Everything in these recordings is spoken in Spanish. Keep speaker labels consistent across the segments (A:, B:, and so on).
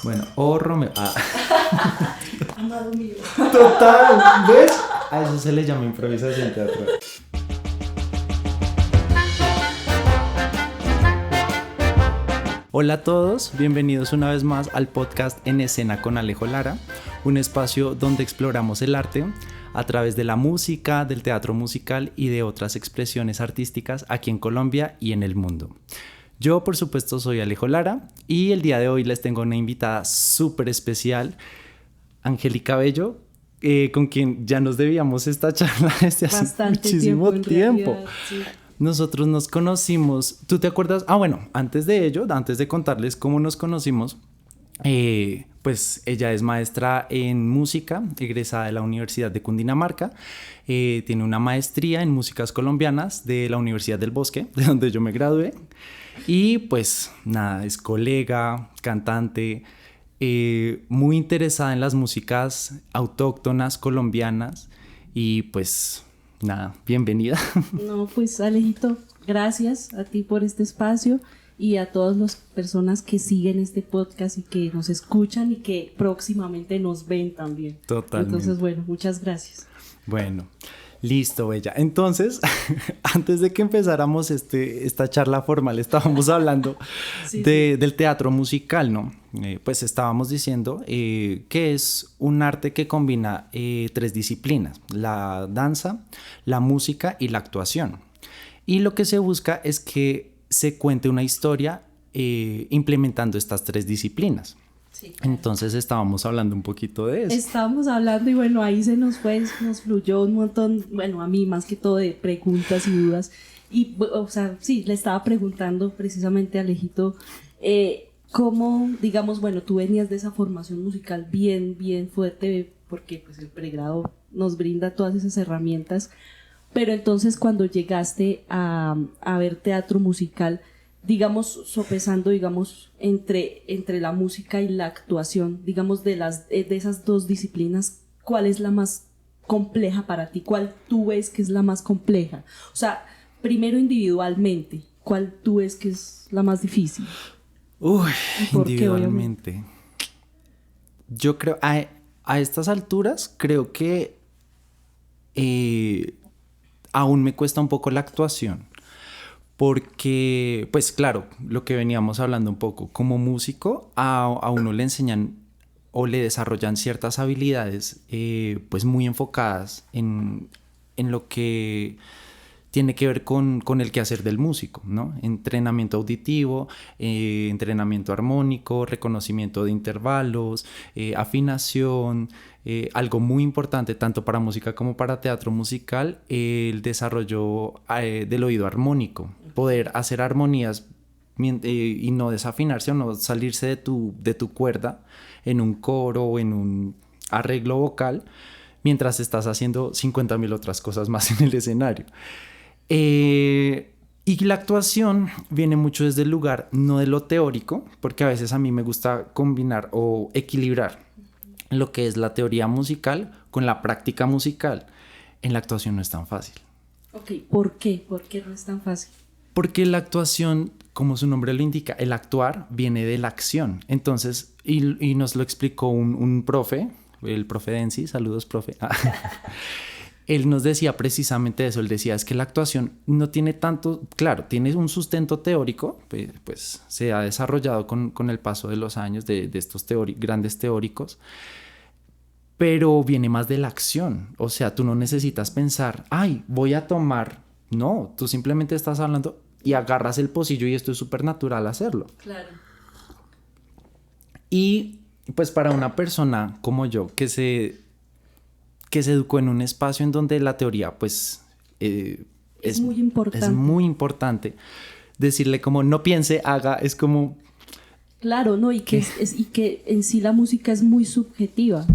A: Bueno, o Romeo.
B: Amado mío.
A: Total, ¿ves? A eso se le llama improvisación teatral. Hola a todos, bienvenidos una vez más al podcast En Escena con Alejo Lara, un espacio donde exploramos el arte a través de la música, del teatro musical y de otras expresiones artísticas aquí en Colombia y en el mundo. Yo, por supuesto, soy Alejo Lara y el día de hoy les tengo una invitada súper especial, Angélica Bello, con quien ya nos debíamos esta charla desde hace
B: Bastante
A: muchísimo tiempo.
B: realidad, sí.
A: Nosotros nos conocimos, ¿tú te acuerdas? Bueno, antes de ello, antes de contarles cómo nos conocimos, pues ella es maestra en música, egresada de la Universidad de Cundinamarca, tiene una maestría en músicas colombianas de la Universidad del Bosque, de donde yo me gradué, y pues nada, es colega, cantante, muy interesada en las músicas autóctonas colombianas y pues nada, bienvenida.
B: No, pues Alejito, gracias a ti por este espacio y a todas las personas que siguen este podcast y que nos escuchan y que próximamente nos ven también.
A: Totalmente.
B: Entonces, bueno, muchas gracias.
A: Bueno, listo, Bella. Entonces, antes de que empezáramos esta charla formal, estábamos hablando del teatro musical, ¿no? Pues estábamos diciendo que es un arte que combina tres disciplinas: la danza, la música y la actuación. Y lo que se busca es que se cuente una historia implementando estas tres disciplinas.
B: Sí, claro.
A: Entonces estábamos hablando un poquito de eso.
B: Estábamos hablando y bueno, ahí se nos fue, nos fluyó un montón, bueno, a mí más que todo de preguntas y dudas. Y, o sea, sí, le estaba preguntando precisamente a Alejito, cómo, digamos, bueno, tú venías de esa formación musical bien fuerte, porque pues el pregrado nos brinda todas esas herramientas, pero entonces cuando llegaste a ver teatro musical, digamos, sopesando, digamos, entre la música y la actuación, digamos, de esas dos disciplinas, ¿cuál es la más compleja para ti? ¿Cuál tú ves que es la más compleja? O sea, primero individualmente, ¿cuál tú ves que es la más difícil?
A: Uy,
B: ¿Por qué,
A: individualmente. Yo creo, a estas alturas, creo que aún me cuesta un poco la actuación. Porque, pues claro, lo que veníamos hablando un poco, como músico, a uno le enseñan o le desarrollan ciertas habilidades pues muy enfocadas en lo que tiene que ver con el quehacer del músico, ¿no? Entrenamiento auditivo, entrenamiento armónico, reconocimiento de intervalos, afinación, algo muy importante tanto para música como para teatro musical, el desarrollo del oído armónico, poder hacer armonías y no desafinarse o no salirse de tu cuerda en un coro o en un arreglo vocal mientras estás haciendo 50.000 otras cosas más en el escenario. Y la actuación viene mucho desde el lugar, no de lo teórico, porque a veces a mí me gusta combinar o equilibrar lo que es la teoría musical con la práctica musical. En la actuación no es tan fácil.
B: Ok, ¿por qué? ¿Por qué no es tan fácil?
A: Porque la actuación, como su nombre lo indica, el actuar viene de la acción. Entonces, y nos lo explicó un profe, el profe Densi, saludos profe. Él nos decía precisamente eso, él decía es que la actuación no tiene tanto, claro, tiene un sustento teórico, pues se ha desarrollado con el paso de los años de estos grandes teóricos, pero viene más de la acción, o sea, tú no necesitas pensar, ay, voy a tomar, no, tú simplemente estás hablando y agarras el pocillo y esto es súper natural hacerlo.
B: Claro.
A: Y pues para una persona como yo que se educó en un espacio en donde la teoría pues
B: es muy importante.
A: Es muy importante. Decirle como no piense, haga, es como...
B: Claro, no, y que en sí la música es muy subjetiva,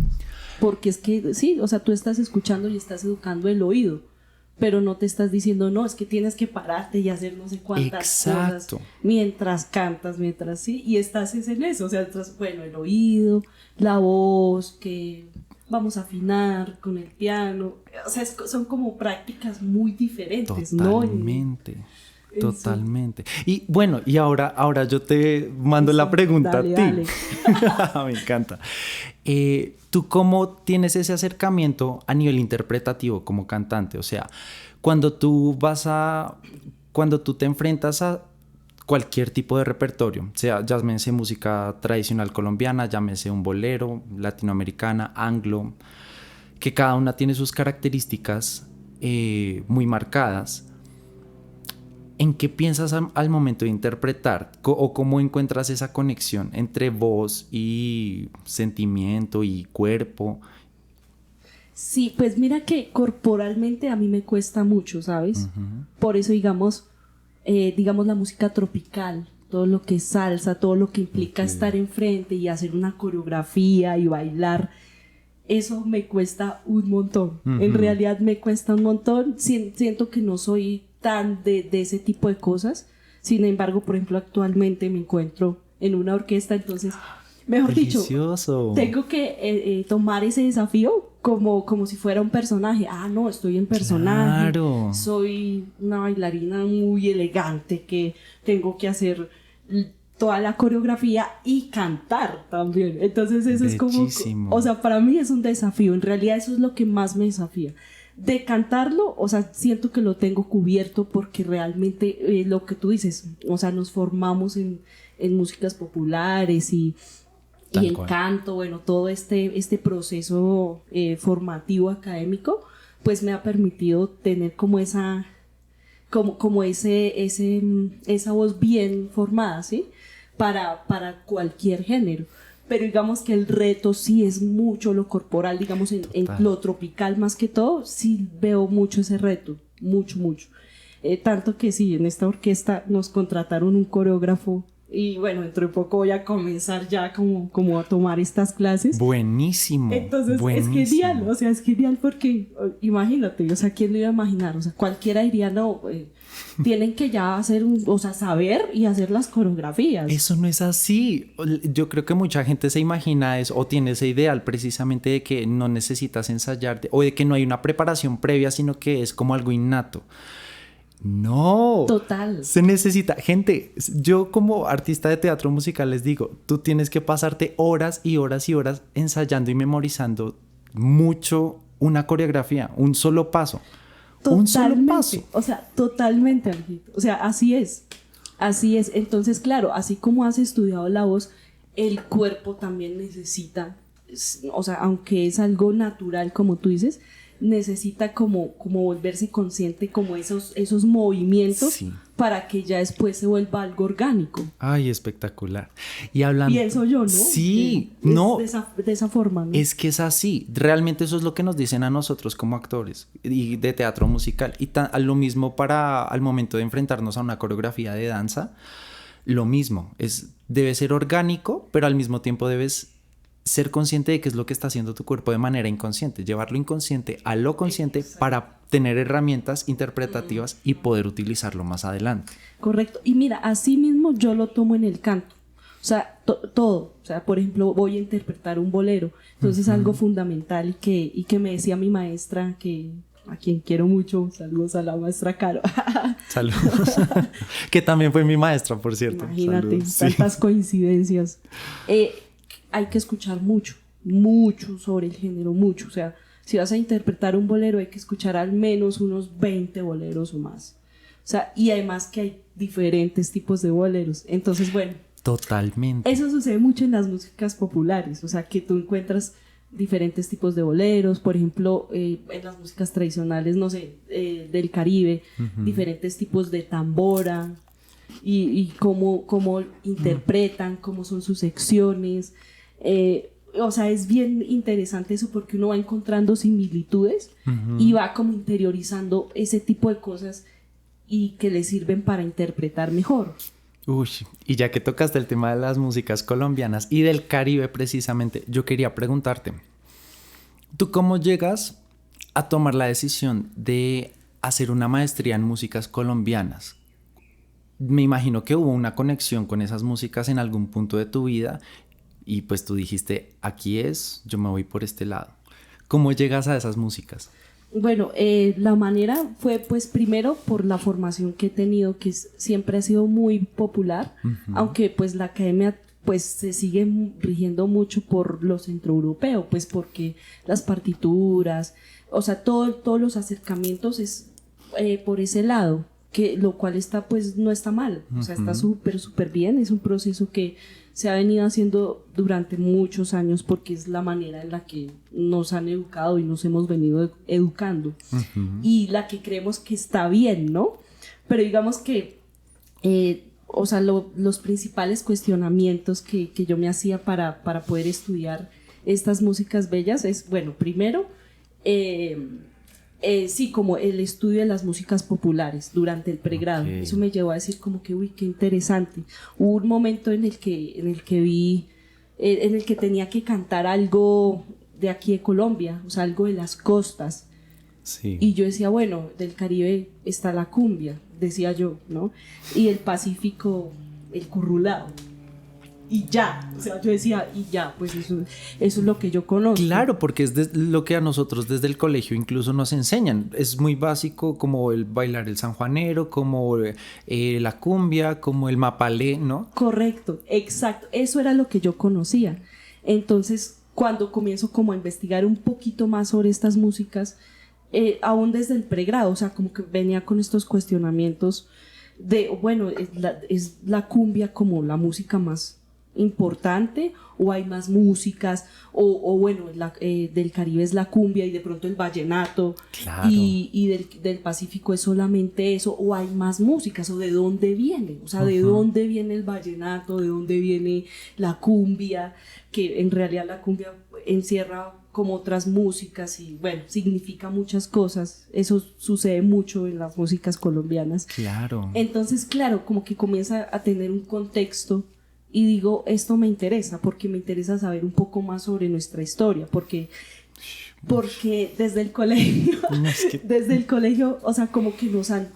B: porque es que sí, o sea, tú estás escuchando y estás educando el oído, pero no te estás diciendo, no, es que tienes que pararte y hacer no sé cuántas cosas mientras cantas, mientras sí, y estás en eso, o sea, bueno, el oído, la voz, que vamos a afinar con el piano, o sea, son como prácticas muy diferentes.
A: Totalmente.
B: ¿No?
A: Totalmente. Y bueno, y ahora yo te mando la pregunta
B: dale,
A: a ti.
B: dale.
A: Me encanta. ¿Tú cómo tienes ese acercamiento a nivel interpretativo como cantante? O sea, cuando tú cuando tú te enfrentas a cualquier tipo de repertorio, sea llámese música tradicional colombiana, llámese un bolero, latinoamericana, anglo, que cada una tiene sus características muy marcadas. ¿En qué piensas al momento de interpretar? ¿O cómo encuentras esa conexión entre voz y sentimiento y cuerpo?
B: Sí, pues mira que corporalmente a mí me cuesta mucho, ¿sabes? Por eso, digamos la música tropical, todo lo que es salsa, todo lo que implica estar enfrente y hacer una coreografía y bailar, eso me cuesta un montón. En realidad me cuesta un montón. Siento que no soy tan de ese tipo de cosas. Sin embargo, por ejemplo, actualmente me encuentro en una orquesta, entonces, mejor
A: Delicioso.
B: dicho, tengo que tomar ese desafío como si fuera un personaje. Ah, no, estoy en personaje.
A: Claro.
B: Soy una bailarina muy elegante que tengo que hacer toda la coreografía y cantar también. Entonces eso
A: Bellísimo.
B: es como, o sea, para mí es un desafío. En realidad eso es lo que más me desafía. De cantarlo, o sea, siento que lo tengo cubierto porque realmente lo que tú dices, o sea, nos formamos en músicas populares y en canto, bueno, todo este proceso formativo académico, pues me ha permitido tener como esa esa voz bien formada, ¿sí? Para cualquier género. Pero digamos que el reto sí es mucho lo corporal, digamos en lo tropical más que todo, sí veo mucho ese reto, mucho. Tanto que sí, en esta orquesta nos contrataron un coreógrafo y bueno, dentro de poco voy a comenzar ya como a tomar estas clases.
A: Buenísimo.
B: Entonces
A: buenísimo.
B: es genial, o sea, es genial porque imagínate, o sea, ¿quién lo iba a imaginar? O sea, cualquiera diría, no, tienen que ya hacer, o sea, saber y hacer las coreografías.
A: Eso no es así. Yo creo que mucha gente se imagina eso o tiene ese ideal precisamente de que no necesitas ensayarte o de que no hay una preparación previa, sino que es como algo innato. No.
B: Total.
A: Se necesita. Gente, yo como artista de teatro musical les digo, tú tienes que pasarte horas y horas y horas ensayando y memorizando mucho una coreografía, un solo paso.
B: Totalmente,
A: un solo paso.
B: O sea, totalmente, Alejito. O sea, así es. Así es. Entonces, claro, así como has estudiado la voz, el cuerpo también necesita, o sea, aunque es algo natural, como tú dices, necesita como volverse consciente como esos movimientos
A: Sí.
B: para que ya después se vuelva algo orgánico.
A: Ay, espectacular. Y hablando...
B: Pienso yo, ¿no?
A: Sí,
B: Es
A: no.
B: de esa forma, ¿no?
A: Es que es así. Realmente eso es lo que nos dicen a nosotros como actores y de teatro musical. Y lo mismo al momento de enfrentarnos a una coreografía de danza. Lo mismo. Debe ser orgánico, pero al mismo tiempo debes ser consciente de qué es lo que está haciendo tu cuerpo de manera inconsciente. Llevar lo inconsciente a lo consciente para tener herramientas interpretativas y poder utilizarlo más adelante.
B: Correcto. Y mira, así mismo yo lo tomo en el canto. O sea, todo. O sea, por ejemplo, voy a interpretar un bolero. Entonces, algo fundamental y que me decía mi maestra, a quien quiero mucho, saludos a la maestra Caro.
A: Saludos. Que también fue mi maestra, por cierto.
B: Imagínate,
A: Saludos.
B: tantas coincidencias. Hay que escuchar mucho sobre el género, mucho. O sea, si vas a interpretar un bolero, hay que escuchar al menos unos 20 boleros o más. O sea, y además que hay diferentes tipos de boleros. Entonces, bueno.
A: Totalmente.
B: Eso sucede mucho en las músicas populares. O sea, que tú encuentras diferentes tipos de boleros. Por ejemplo, en las músicas tradicionales, no sé, del Caribe, diferentes tipos de tambora. Y cómo interpretan, cómo son sus secciones. O sea, es bien interesante eso porque uno va encontrando similitudes y va como interiorizando ese tipo de cosas y que le sirven para interpretar mejor.
A: Uy, y ya que tocaste el tema de las músicas colombianas y del Caribe precisamente, yo quería preguntarte, ¿tú cómo llegas a tomar la decisión de hacer una maestría en músicas colombianas? Me imagino que hubo una conexión con esas músicas en algún punto de tu vida y pues tú dijiste, aquí es, yo me voy por este lado. ¿Cómo llegas a esas músicas?
B: Bueno, la manera fue pues primero por la formación que he tenido, que siempre ha sido muy popular, aunque pues la academia pues se sigue rigiendo mucho por lo centroeuropeo, pues porque las partituras, o sea, todos los acercamientos es por ese lado, que lo cual está pues no está mal, o sea, está súper bien, es un proceso que se ha venido haciendo durante muchos años porque es la manera en la que nos han educado y nos hemos venido educando y la que creemos que está bien, ¿no? Pero digamos que o sea, los principales cuestionamientos que yo me hacía para poder estudiar estas músicas bellas es, bueno, primero, sí, como el estudio de las músicas populares durante el pregrado.
A: Okay.
B: Eso me llevó a decir como que, uy, qué interesante. Hubo un momento en el que vi, en el que tenía que cantar algo de aquí de Colombia, o sea, algo de las costas.
A: Sí.
B: Y yo decía, bueno, del Caribe está la cumbia, decía yo, ¿no? Y el Pacífico, el currulao. Y ya, o sea, yo decía, y ya, pues eso es lo que yo conozco.
A: Claro, porque es lo que a nosotros desde el colegio incluso nos enseñan. Es muy básico como el bailar el sanjuanero, como la cumbia, como el mapalé, ¿no?
B: Correcto, exacto, eso era lo que yo conocía. Entonces, cuando comienzo como a investigar un poquito más sobre estas músicas, aún desde el pregrado, o sea, como que venía con estos cuestionamientos de, bueno, es la cumbia como la música más importante o hay más músicas o bueno, del Caribe es la cumbia y de pronto el vallenato.
A: Claro.
B: y del Pacífico es solamente eso o hay más músicas o de dónde viene, o sea, de dónde viene el vallenato, de dónde viene la cumbia, que en realidad la cumbia encierra como otras músicas y bueno, significa muchas cosas. Eso sucede mucho en las músicas colombianas.
A: Claro.
B: Entonces, claro, como que comienza a tener un contexto y digo, esto me interesa porque me interesa saber un poco más sobre nuestra historia, porque desde el colegio, desde el colegio, o sea, como que nos han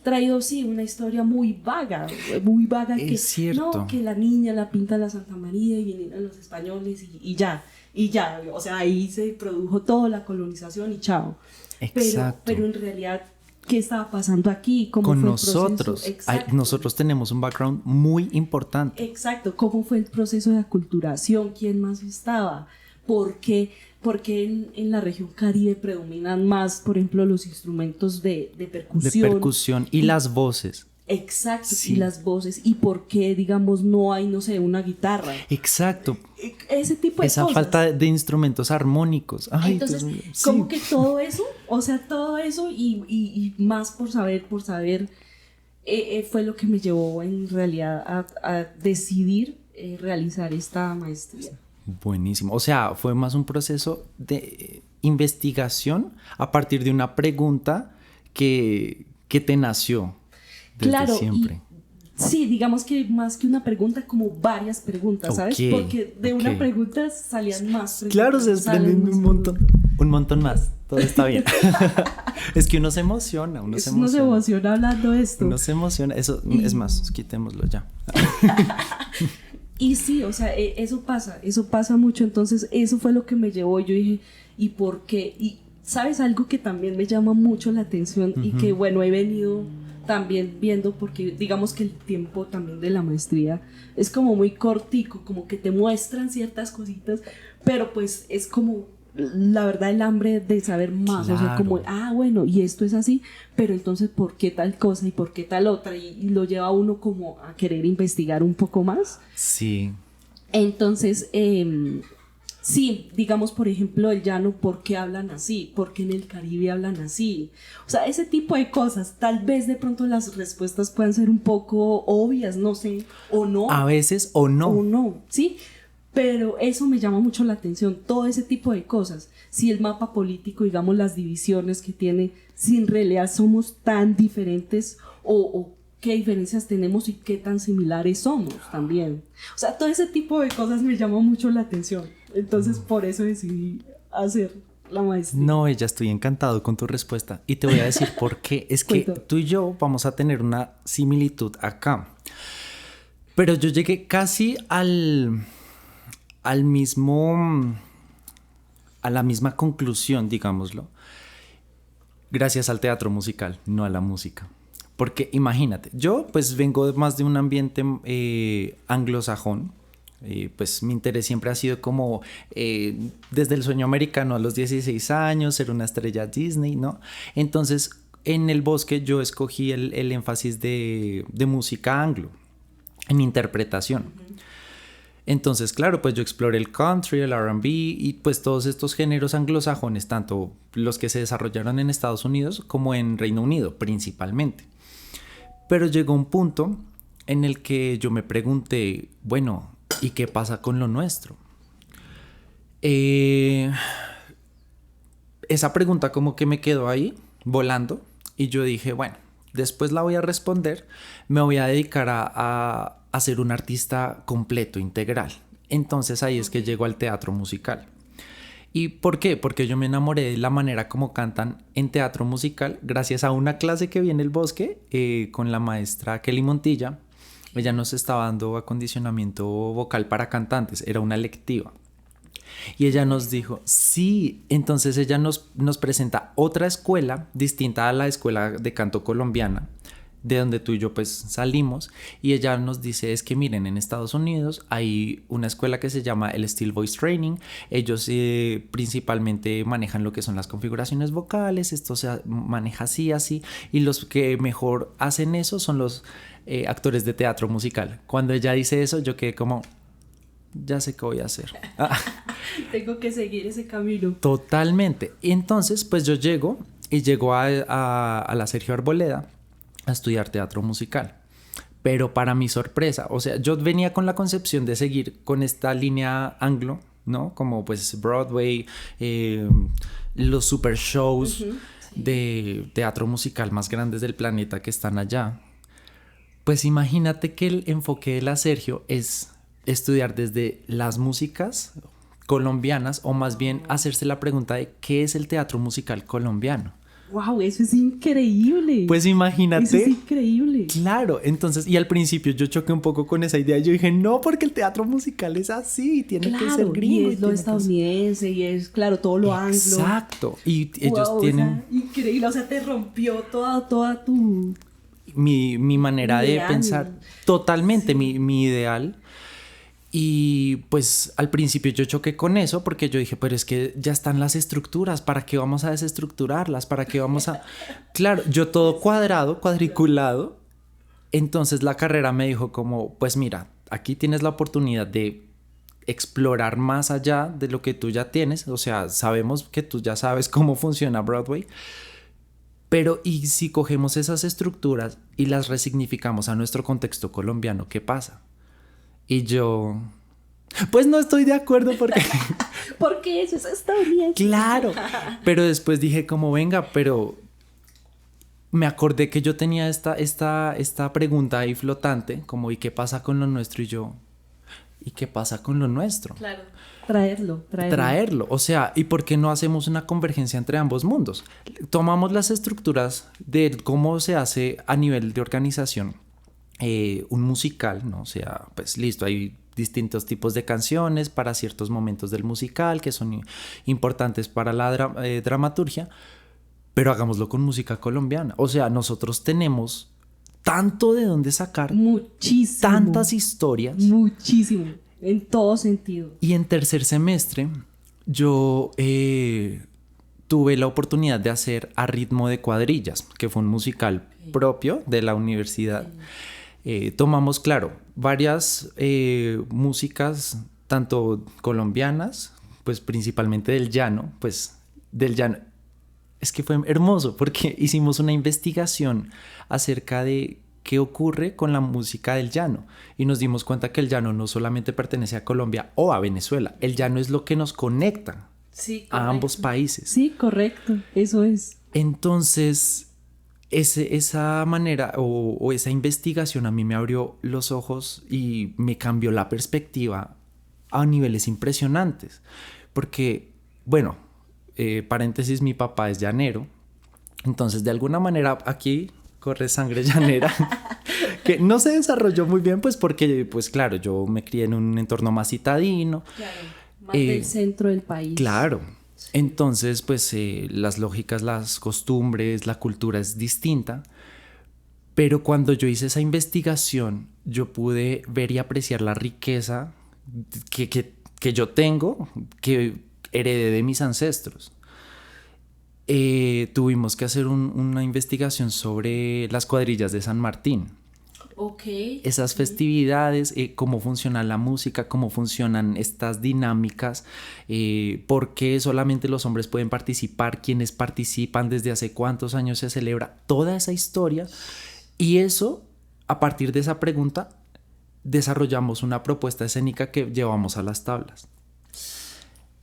B: traído, sí, una historia muy vaga que,
A: es cierto.
B: no, que la niña la pinta la Santa María y vienen los españoles y ya, o sea, ahí se produjo toda la colonización y chao.
A: Exacto.
B: Pero en realidad, ¿qué estaba pasando aquí? ¿Cómo
A: con
B: fue
A: nosotros?
B: El proceso?
A: Nosotros tenemos un background muy importante.
B: Exacto, ¿cómo fue el proceso de aculturación? ¿Quién más estaba? ¿Por qué en la región Caribe predominan más, por ejemplo, los instrumentos de percusión?
A: De percusión y las voces.
B: Exacto,
A: Sí.
B: y las voces. ¿Y por qué, digamos, no hay, no sé, una guitarra?
A: Exacto.
B: Ese tipo de
A: Esa
B: cosas.
A: falta de instrumentos armónicos. Ay,
B: entonces,
A: Dios mío, sí.
B: como que todo eso, o sea, todo eso y más por saber, fue lo que me llevó en realidad a decidir realizar esta maestría.
A: Buenísimo. O sea, fue más un proceso de investigación a partir de una pregunta que te nació desde
B: Claro,
A: siempre.
B: Sí, digamos que más que una pregunta, como varias preguntas, ¿sabes?
A: Ok,
B: Porque de
A: ok.
B: una pregunta salían más preguntas.
A: Claro, se
B: salen
A: desprenden
B: más
A: un montón más. Todo está bien. Es que uno se emociona,
B: Uno se emociona hablando de esto.
A: Uno se emociona. Eso, es más, quitémoslo ya.
B: Y sí, o sea, eso pasa mucho. Entonces, eso fue lo que me llevó. Yo dije, ¿y por qué? Y, ¿sabes? Algo que también me llama mucho la atención y que, bueno, he venido también viendo, porque digamos que el tiempo también de la maestría es como muy cortico, como que te muestran ciertas cositas, pero pues es como la verdad el hambre de saber más,
A: Claro.
B: o sea, como, bueno, y esto es así, pero entonces ¿por qué tal cosa y por qué tal otra? Y lo lleva a uno como a querer investigar un poco más.
A: Sí.
B: Entonces, sí, digamos, por ejemplo, el llano, ¿por qué hablan así? ¿Por qué en el Caribe hablan así? O sea, ese tipo de cosas, tal vez de pronto las respuestas puedan ser un poco obvias, no sé, o no.
A: A veces o no.
B: O no, ¿sí? Pero eso me llama mucho la atención, todo ese tipo de cosas. Si el mapa político, digamos, las divisiones que tiene, si en realidad somos tan diferentes o qué diferencias tenemos y qué tan similares somos también. O sea, todo ese tipo de cosas me llama mucho la atención. Entonces, por eso decidí hacer la maestría.
A: No, ya estoy encantado con tu respuesta. Y te voy a decir por qué. Es que tú y yo vamos a tener una similitud acá. Pero yo llegué casi a la misma conclusión, digámoslo. Gracias al teatro musical, no a la música. Porque imagínate, yo pues vengo más de un ambiente anglosajón. Pues mi interés siempre ha sido como desde el sueño americano a los 16 años, ser una estrella Disney, ¿no? Entonces, en el bosque yo escogí el énfasis de música anglo, en interpretación. Entonces, claro, pues yo exploré el country, el R&B y pues todos estos géneros anglosajones, tanto los que se desarrollaron en Estados Unidos como en Reino Unido, principalmente. Pero llegó un punto en el que yo me pregunté, bueno, ¿y qué pasa con lo nuestro? Esa pregunta como que me quedó ahí, volando, y yo dije, bueno, después la voy a responder, me voy a dedicar a ser un artista completo, integral. Entonces ahí es que llego al teatro musical. ¿Y por qué? Porque yo me enamoré de la manera como cantan en teatro musical gracias a una clase que vi en el bosque con la maestra Kelly Montilla. Ella nos estaba dando acondicionamiento vocal para cantantes, era una electiva. Y ella nos dijo, sí, entonces ella nos presenta otra escuela distinta a la escuela de canto colombiana, de donde tú y yo pues salimos, y ella nos dice, es que miren, en Estados Unidos hay una escuela que se llama el Steel Voice Training. Ellos principalmente manejan lo que son las configuraciones vocales, esto se maneja así, así, y los que mejor hacen eso son los actores de teatro musical. Cuando ella dice eso, yo quedé como, ya sé qué voy a hacer.
B: Tengo que seguir ese camino.
A: Totalmente. Y entonces, pues yo llego a la Sergio Arboleda a estudiar teatro musical. Pero para mi sorpresa, o sea, yo venía con la concepción de seguir con esta línea anglo, ¿no? Como pues Broadway, los super shows
B: Sí.
A: de teatro musical más grandes del planeta que están allá. Pues imagínate que el enfoque de la Sergio es estudiar desde las músicas colombianas, o más bien hacerse la pregunta de ¿qué es el teatro musical colombiano?
B: ¡Wow! Eso es increíble.
A: Pues imagínate.
B: Eso es increíble.
A: Claro, entonces, y al principio yo choqué un poco con esa idea. Yo dije, no, porque el teatro musical es así, tiene que ser gringo.
B: Y es lo estadounidense, y es, claro, todo lo anglo.
A: Exacto. Y ellos
B: Wow,
A: tienen...
B: O sea, increíble, o sea, te rompió toda tu...
A: Mi manera de
B: ideal.
A: pensar. Totalmente, mi ideal. Y pues al principio yo choqué con eso porque yo dije, pero es que ya están las estructuras, ¿para qué vamos a desestructurarlas? ¿Para qué vamos a...? Claro, yo todo cuadrado, cuadriculado. Entonces la carrera me dijo como, pues mira, aquí tienes la oportunidad de explorar más allá de lo que tú ya tienes. O sea, sabemos que tú ya sabes cómo funciona Broadway. Pero ¿y si cogemos esas estructuras y las resignificamos a nuestro contexto colombiano? ¿Qué pasa? Y yo, pues no estoy de acuerdo porque...
B: Porque eso es estadounidense.
A: Claro, pero después dije como, venga, pero me acordé que yo tenía esta pregunta ahí flotante, como ¿y qué pasa con lo nuestro? Y yo, ¿y qué pasa con lo nuestro?
B: Claro. Traerlo.
A: O sea, ¿y por qué no hacemos una convergencia entre ambos mundos? Tomamos las estructuras de cómo se hace a nivel de organización un musical, ¿no? O sea, pues listo, hay distintos tipos de canciones para ciertos momentos del musical que son importantes para la dramaturgia, pero hagámoslo con música colombiana. O sea, nosotros tenemos tanto de dónde sacar,
B: muchísimo,
A: tantas historias.
B: Muchísimo, en todo sentido.
A: Y en tercer semestre yo tuve la oportunidad de hacer A ritmo de cuadrillas, que fue un musical propio de la universidad. Tomamos, claro, varias músicas, tanto colombianas, pues principalmente del llano, Es que fue hermoso porque hicimos una investigación acerca de qué ocurre con la música del llano y nos dimos cuenta que el llano no solamente pertenece a Colombia o a Venezuela, el llano es lo que nos conecta a ambos países.
B: Sí, correcto, eso es.
A: Entonces, esa manera o esa investigación a mí me abrió los ojos y me cambió la perspectiva a niveles impresionantes. Porque, bueno, paréntesis, mi papá es llanero. Entonces, de alguna manera, aquí corre sangre llanera. Que no se desarrolló muy bien, pues porque, pues claro, yo me crié en un entorno más citadino.
B: Claro, más del centro del país.
A: Claro. Entonces, pues las lógicas, las costumbres, la cultura es distinta. Pero cuando yo hice esa investigación, yo pude ver y apreciar la riqueza que yo tengo, que heredé de mis ancestros. Tuvimos que hacer una investigación sobre las cuadrillas de San Martín.
B: Ok.
A: Esas festividades, cómo funciona la música, cómo funcionan estas dinámicas, por qué solamente los hombres pueden participar, quiénes participan, desde hace cuántos años se celebra, toda esa historia. Y eso, a partir de esa pregunta, desarrollamos una propuesta escénica que llevamos a las tablas.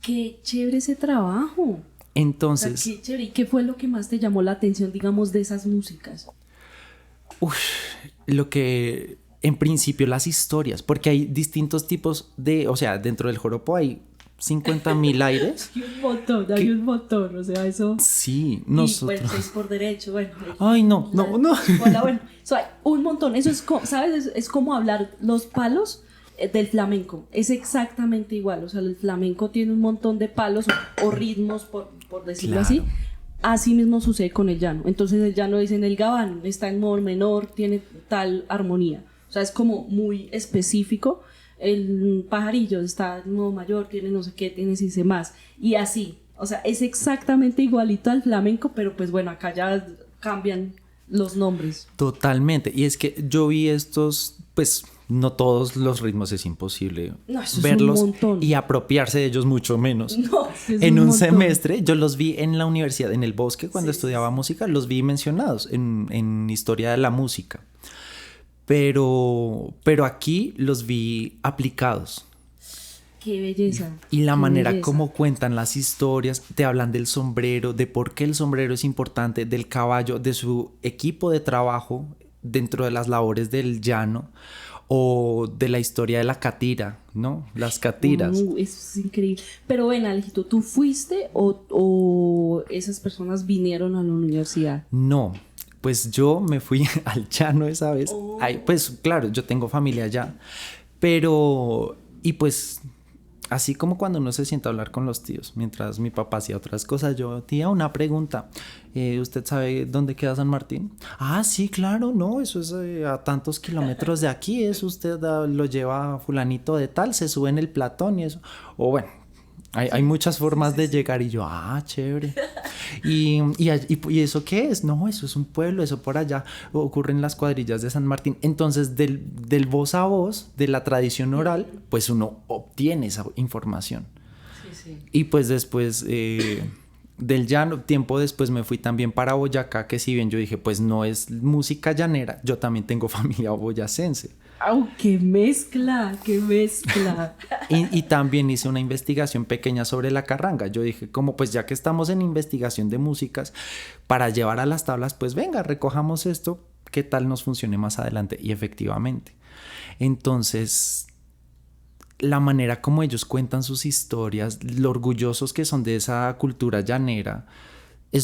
B: Qué chévere ese trabajo.
A: Entonces,
B: Qué chévere. ¿Y qué fue lo que más te llamó la atención, digamos, de esas músicas?
A: lo que en principio las historias, porque hay distintos tipos de, o sea, dentro del joropo hay 50.000 aires.
B: Hay un montón, o sea, eso.
A: Sí,
B: nosotros. Y bueno, 6 por derecho, bueno.
A: Ay, no.
B: Hola, bueno, hay un montón. Eso es, ¿sabes? Es como hablar los palos del flamenco. Es exactamente igual, o sea, el flamenco tiene un montón de palos o ritmos, por decirlo así. Así mismo sucede con el llano. Entonces el llano dice en el gabán, está en modo menor, tiene tal armonía. O sea, es como muy específico. El pajarillo está en modo mayor, tiene no sé qué, tiene si sé más. Y así. O sea, es exactamente igualito al flamenco, pero pues bueno, acá ya cambian los nombres.
A: Totalmente. Y es que yo vi estos, pues no todos los ritmos es imposible verlos y apropiarse de ellos mucho menos.
B: No,
A: en un semestre yo los vi en la universidad, en el Bosque, cuando estudiaba música, los vi mencionados en historia de la música. Pero aquí los vi aplicados.
B: Qué belleza.
A: Y la manera como cuentan las historias, te hablan del sombrero, de por qué el sombrero es importante, del caballo, de su equipo de trabajo dentro de las labores del llano, o de la historia de la catira, ¿no? Las catiras.
B: Eso es increíble. Pero ven, Alejito, ¿tú fuiste o esas personas vinieron a la universidad?
A: No, pues yo me fui al llano esa vez. Ay, pues claro, yo tengo familia allá, pero, y pues así como cuando uno se sienta a hablar con los tíos, mientras mi papá hacía otras cosas, yo, tía, una pregunta, ¿usted sabe dónde queda San Martín? Ah, sí, claro, no, eso es a tantos kilómetros de aquí, eso usted lo lleva a fulanito de tal, se sube en el Platón y eso, o bueno, hay muchas formas de llegar y yo, chévere. ¿Y eso qué es? No, eso es un pueblo, eso por allá ocurre en las cuadrillas de San Martín. Entonces, del voz a voz, de la tradición oral, pues uno obtiene esa información. Sí. Y pues después del llano, tiempo después me fui también para Boyacá, que si bien yo dije, pues no es música llanera, yo también tengo familia boyacense.
B: ¡Au, qué mezcla! ¡Qué mezcla!
A: Y también hice una investigación pequeña sobre la carranga. Yo dije, como pues ya que estamos en investigación de músicas, para llevar a las tablas, pues venga, recojamos esto, ¿qué tal nos funcione más adelante? Y efectivamente. Entonces, la manera como ellos cuentan sus historias, lo orgullosos que son de esa cultura llanera,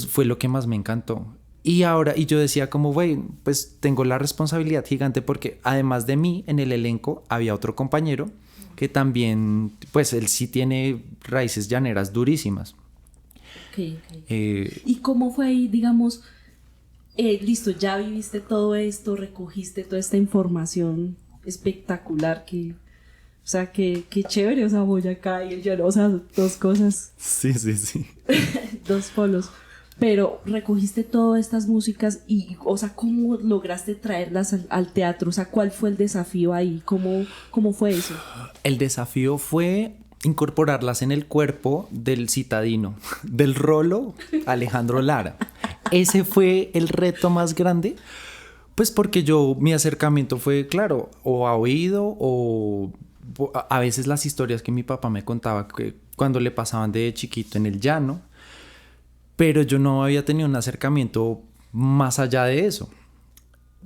A: fue lo que más me encantó. Y yo decía como, güey, pues tengo la responsabilidad gigante porque además de mí, en el elenco había otro compañero que también, pues él sí tiene raíces llaneras durísimas.
B: Okay. ¿Y cómo fue ahí, digamos, listo, ya viviste todo esto, recogiste toda esta información espectacular o sea, qué chévere, o sea, Boyacá y el llano, o sea, dos cosas.
A: Sí.
B: Dos polos. Pero recogiste todas estas músicas y, o sea, ¿cómo lograste traerlas al teatro? O sea, ¿cuál fue el desafío ahí? ¿Cómo fue eso?
A: El desafío fue incorporarlas en el cuerpo del citadino, del rolo Alejandro Lara. Ese fue el reto más grande, pues porque mi acercamiento fue, claro, o a oído o a veces las historias que mi papá me contaba que cuando le pasaban de chiquito en el llano, pero yo no había tenido un acercamiento más allá de eso.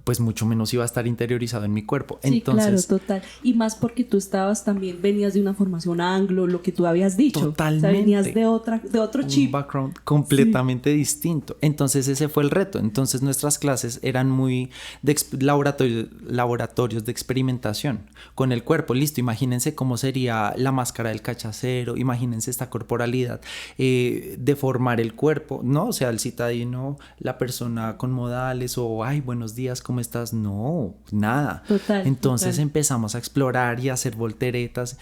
A: pues mucho menos iba a estar interiorizado en mi cuerpo.
B: Sí,
A: Entonces,
B: claro, total. Y más porque tú también venías de una formación anglo, lo que tú habías dicho.
A: Totalmente.
B: O sea, venías de otro chip.
A: un background completamente distinto. Entonces ese fue el reto. Entonces nuestras clases eran muy de laboratorios de experimentación con el cuerpo. Listo, imagínense cómo sería la máscara del cachacero, imagínense esta corporalidad, deformar el cuerpo, ¿no? O sea, el citadino, la persona con modales o, ay, buenos días, ¿cómo estás? No, nada.
B: Total.
A: Entonces empezamos a explorar y a hacer volteretas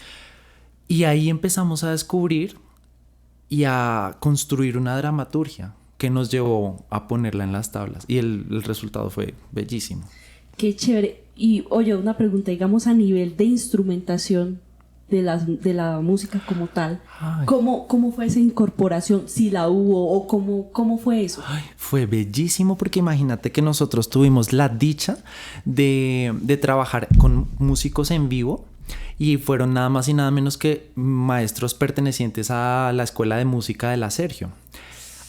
A: y ahí empezamos a descubrir y a construir una dramaturgia que nos llevó a ponerla en las tablas y el resultado fue bellísimo.
B: Qué chévere. Y oye, una pregunta, digamos a nivel de instrumentación de la música como tal, ¿cómo fue esa incorporación? Si la hubo o cómo fue eso.
A: Ay, fue bellísimo porque imagínate que nosotros tuvimos la dicha de trabajar con músicos en vivo y fueron nada más y nada menos que maestros pertenecientes a la Escuela de Música de la Sergio.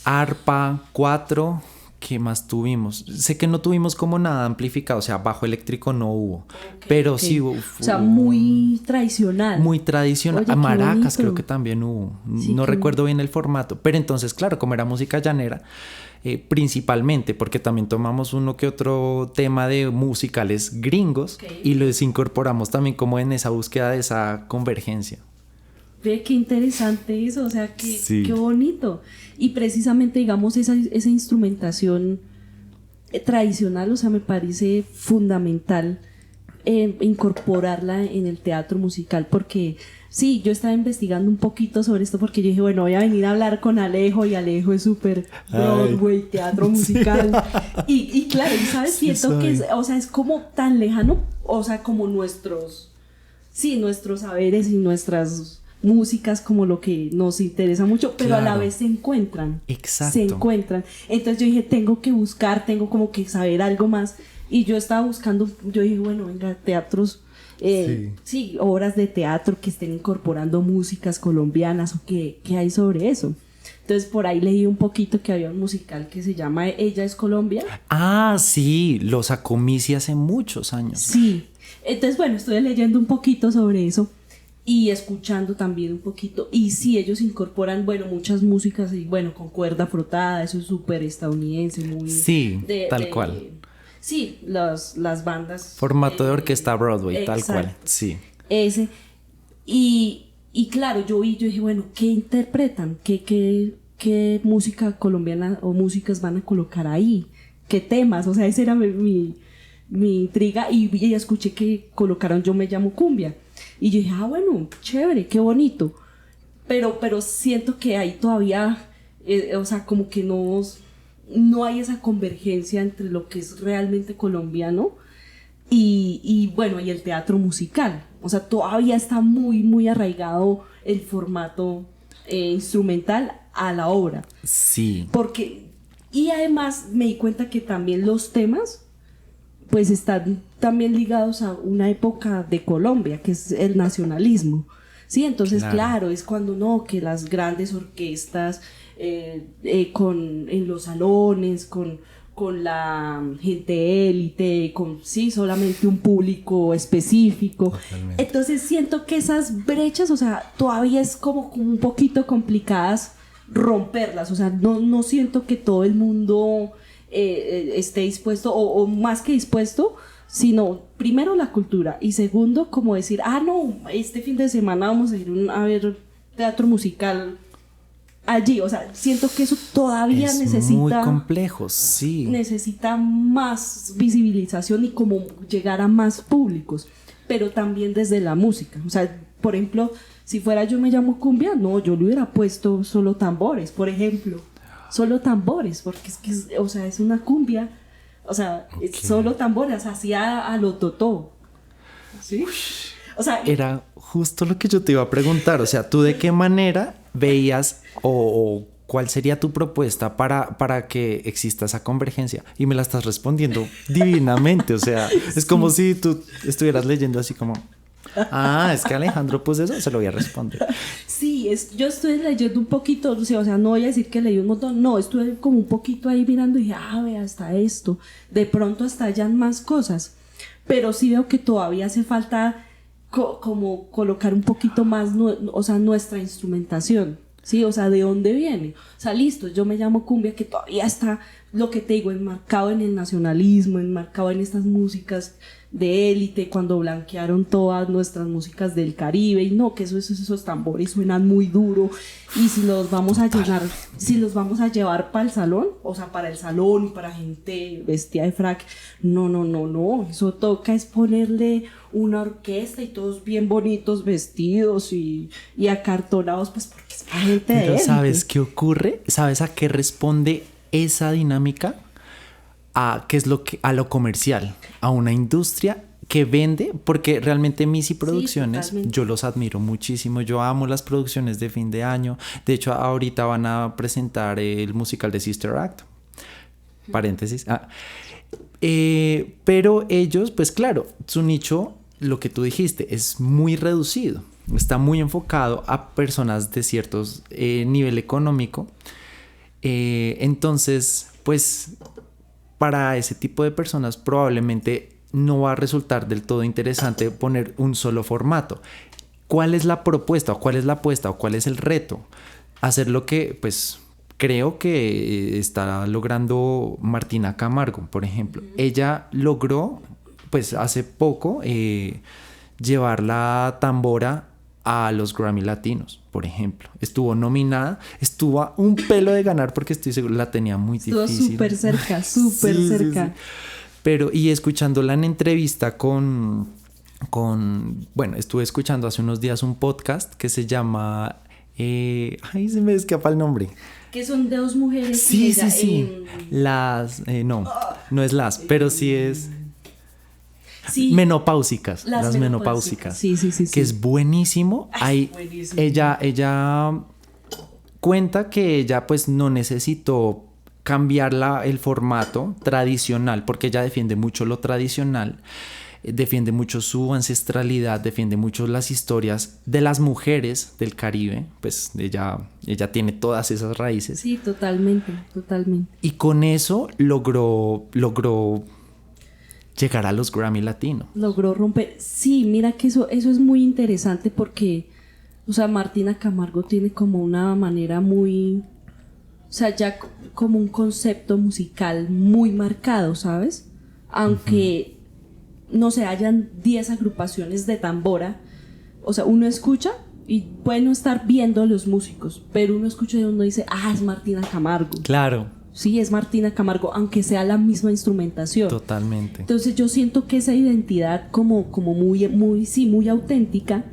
A: Arpa, cuatro, ¿qué más tuvimos? Sé que no tuvimos como nada amplificado, o sea, bajo eléctrico no hubo, pero sí hubo.
B: O sea, muy tradicional.
A: Muy tradicional.
B: Oye,
A: Maracas
B: bonito.
A: creo que también hubo.
B: Sí,
A: no recuerdo bien el formato, pero entonces, claro, como era música llanera, principalmente, porque también tomamos uno que otro tema de musicales gringos y los incorporamos también como en esa búsqueda de esa convergencia.
B: Ve qué interesante eso, o sea,
A: Sí.
B: qué bonito. Y precisamente, digamos, esa instrumentación tradicional, o sea, me parece fundamental incorporarla en el teatro musical, porque sí, yo estaba investigando un poquito sobre esto porque yo dije, bueno, voy a venir a hablar con Alejo y Alejo es súper Broadway, teatro musical. Y claro, y sabes,
A: Sí,
B: siento que
A: soy.
B: o sea, es como tan lejano, o sea, como nuestros saberes y nuestras músicas como lo que nos interesa mucho, pero a la
A: Claro.
B: vez se encuentran.
A: Exacto.
B: Se encuentran. Entonces yo dije, tengo que buscar, tengo como que saber algo más. Y yo estaba buscando, yo dije, bueno, venga, teatros, sí, obras de teatro que estén incorporando músicas colombianas o qué hay sobre eso. Entonces por ahí leí un poquito que había un musical que se llama Ella es Colombia.
A: Ah, sí, lo sacó Missy hace muchos años.
B: Sí, entonces bueno, estoy leyendo un poquito sobre eso y escuchando también un poquito, y sí, ellos incorporan, bueno, muchas músicas y bueno, con cuerda frotada, eso es súper estadounidense, muy...
A: Sí, tal cual.
B: Sí, las bandas...
A: Formato de orquesta Broadway, tal
B: exacto.
A: cual, sí.
B: Ese, y claro, yo dije, bueno, ¿qué interpretan? ¿Qué música colombiana o músicas van a colocar ahí? ¿Qué temas? O sea, esa era mi intriga, y escuché que colocaron Yo me llamo Cumbia. Y yo dije, bueno, chévere, qué bonito. Pero siento que ahí todavía, o sea, como que no hay esa convergencia entre lo que es realmente colombiano y bueno, y el teatro musical. O sea, todavía está muy, muy arraigado el formato instrumental a la obra.
A: Sí.
B: Y además me di cuenta que también los temas pues están también ligados a una época de Colombia, que es el nacionalismo. Sí, entonces claro, es cuando no, que las grandes orquestas en los salones, con la gente élite, con sí, solamente un público específico.
A: Totalmente.
B: Entonces siento que esas brechas, o sea, todavía es como un poquito complicadas romperlas, o sea, no siento que todo el mundo esté dispuesto o más que dispuesto, sino primero la cultura y segundo como decir, no, este fin de semana vamos a ir a ver teatro musical allí, o sea, siento que eso todavía
A: es muy complejo, sí.
B: necesita más visibilización y como llegar a más públicos, pero también desde la música, o sea, por ejemplo, si fuera Yo me llamo Cumbia, no, yo le hubiera puesto solo tambores, por ejemplo, solo tambores, porque es que, o sea, es una cumbia, o sea, okay. Es solo tambores, así a lo totó, ¿sí? O sea,
A: era justo lo que yo te iba a preguntar, o sea, ¿tú de qué manera veías o cuál sería tu propuesta para que exista esa convergencia? Y me la estás respondiendo divinamente, o sea, es como si tú estuvieras leyendo así como... Ah, es que Alejandro, pues eso se lo voy a responder.
B: Sí, yo estoy leyendo un poquito, o sea, no voy a decir que leí un montón, no, estuve como un poquito ahí mirando y dije, vea, hasta esto, de pronto hasta hayan más cosas, pero sí veo que todavía hace falta como colocar un poquito más, o sea, nuestra instrumentación, ¿sí? O sea, ¿de dónde viene? O sea, listo, yo me llamo cumbia, que todavía está, lo que te digo, enmarcado en el nacionalismo, enmarcado en estas músicas de élite, cuando blanquearon todas nuestras músicas del Caribe, y no, que esos tambores suenan muy duro, y si los vamos a llenar, si los vamos a llevar para el salón, o sea, para el salón, para gente vestida de frac, no, eso toca es ponerle una orquesta y todos bien bonitos vestidos y acartonados, pues porque es para gente de
A: Pero
B: élite.
A: ¿sabes qué ocurre? ¿Sabes a qué responde esa dinámica? A qué es a lo comercial, a una industria que vende, porque realmente Missy Producciones,
B: totalmente.
A: yo los admiro muchísimo, yo amo las producciones de fin de año, de hecho ahorita van a presentar el musical de Sister Act, paréntesis, pero ellos, pues claro, su nicho, lo que tú dijiste, es muy reducido, está muy enfocado a personas de ciertos nivel económico, entonces, pues para ese tipo de personas probablemente no va a resultar del todo interesante poner un solo formato. ¿Cuál es la propuesta o cuál es la apuesta o cuál es el reto? Hacer lo que pues creo que está logrando Martina Camargo, por ejemplo. Ella logró pues hace poco llevar la tambora a los Grammy Latinos, por ejemplo. Estuvo nominada, estuvo a un pelo de ganar porque estoy seguro la tenía muy difícil.
B: Estuvo súper cerca, súper cerca.
A: Sí. Pero, y escuchándola en entrevista bueno, estuve escuchando hace unos días un podcast que se llama, ay, se me escapa el nombre.
B: Que son de dos mujeres.
A: Sí. No es pero sí es...
B: Sí,
A: menopáusicas, las menopáusicas.
B: Sí.
A: Que es buenísimo.
B: Ay, buenísimo.
A: Ella cuenta que ella pues no necesitó cambiar el formato tradicional, porque ella defiende mucho lo tradicional, defiende mucho su ancestralidad, defiende mucho las historias de las mujeres del Caribe, pues ella tiene todas esas raíces.
B: Sí, totalmente.
A: Y con eso logró llegar a los Grammy Latino.
B: Logró romper. Sí, mira que eso es muy interesante porque, o sea, Martina Camargo tiene como una manera muy, o sea, ya como un concepto musical muy marcado, ¿sabes? Aunque, no sé, hayan 10 agrupaciones de tambora, o sea, uno escucha y puede no estar viendo los músicos, pero uno escucha y uno dice, es Martina Camargo.
A: Claro.
B: Sí, es Martina Camargo, aunque sea la misma instrumentación.
A: Totalmente.
B: Entonces yo siento que esa identidad como muy auténtica,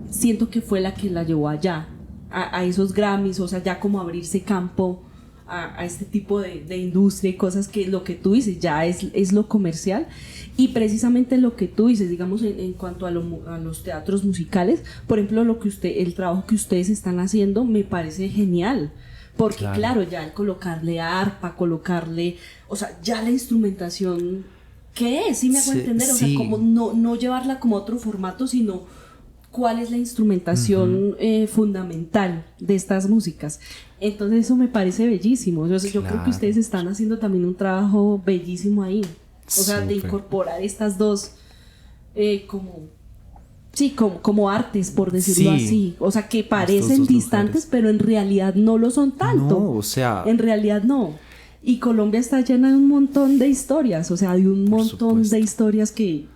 B: siento que fue la que la llevó allá, a esos Grammys, o sea, ya como abrirse campo a este tipo de industria y cosas que lo que tú dices ya es lo comercial. Y precisamente lo que tú dices, digamos, en cuanto a los teatros musicales, por ejemplo, el trabajo que ustedes están haciendo me parece genial. Porque claro, ya el colocarle arpa, o sea, ya la instrumentación, ¿qué es? ¿Sí me hago entender? O sea, como no llevarla como otro formato, sino cuál es la instrumentación fundamental de estas músicas. Entonces eso me parece bellísimo. Yo creo que ustedes están haciendo también un trabajo bellísimo ahí. O sea, de incorporar estas dos como artes, por decirlo así. O sea, que parecen distantes, pero en realidad no lo son tanto.
A: No, o sea...
B: En realidad no. Y Colombia está llena de un montón de historias, o sea, de un montón de historias que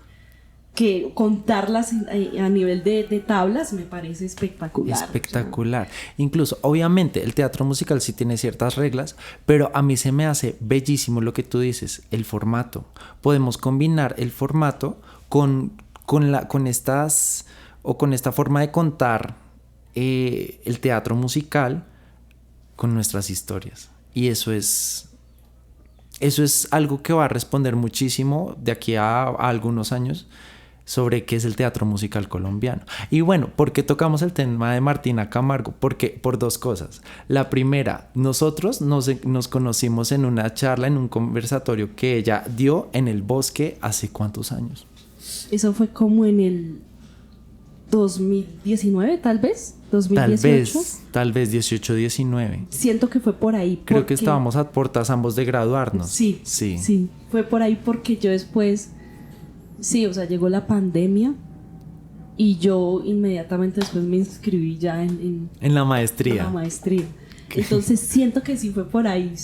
B: contarlas a nivel de tablas me parece espectacular.
A: Espectacular. O sea, incluso, obviamente, el teatro musical sí tiene ciertas reglas, pero a mí se me hace bellísimo lo que tú dices, el formato. Podemos combinar el formato con esta forma de contar el teatro musical con nuestras historias. Y eso es algo que va a responder muchísimo de aquí a algunos años sobre qué es el teatro musical colombiano. Y bueno, ¿por qué tocamos el tema de Martina Camargo? Porque por dos cosas. La primera, nosotros nos conocimos en una charla, en un conversatorio que ella dio en el Bosque hace ¿cuántos años?
B: Eso fue como en el 2019, tal vez, 2018.
A: Tal vez 18, 19.
B: Siento que fue por ahí.
A: Creo que estábamos a puertas ambos de graduarnos.
B: Sí, fue por ahí porque yo después, sí, o sea, llegó la pandemia y yo inmediatamente después me inscribí ya en
A: la maestría.
B: Entonces siento que sí fue por ahí,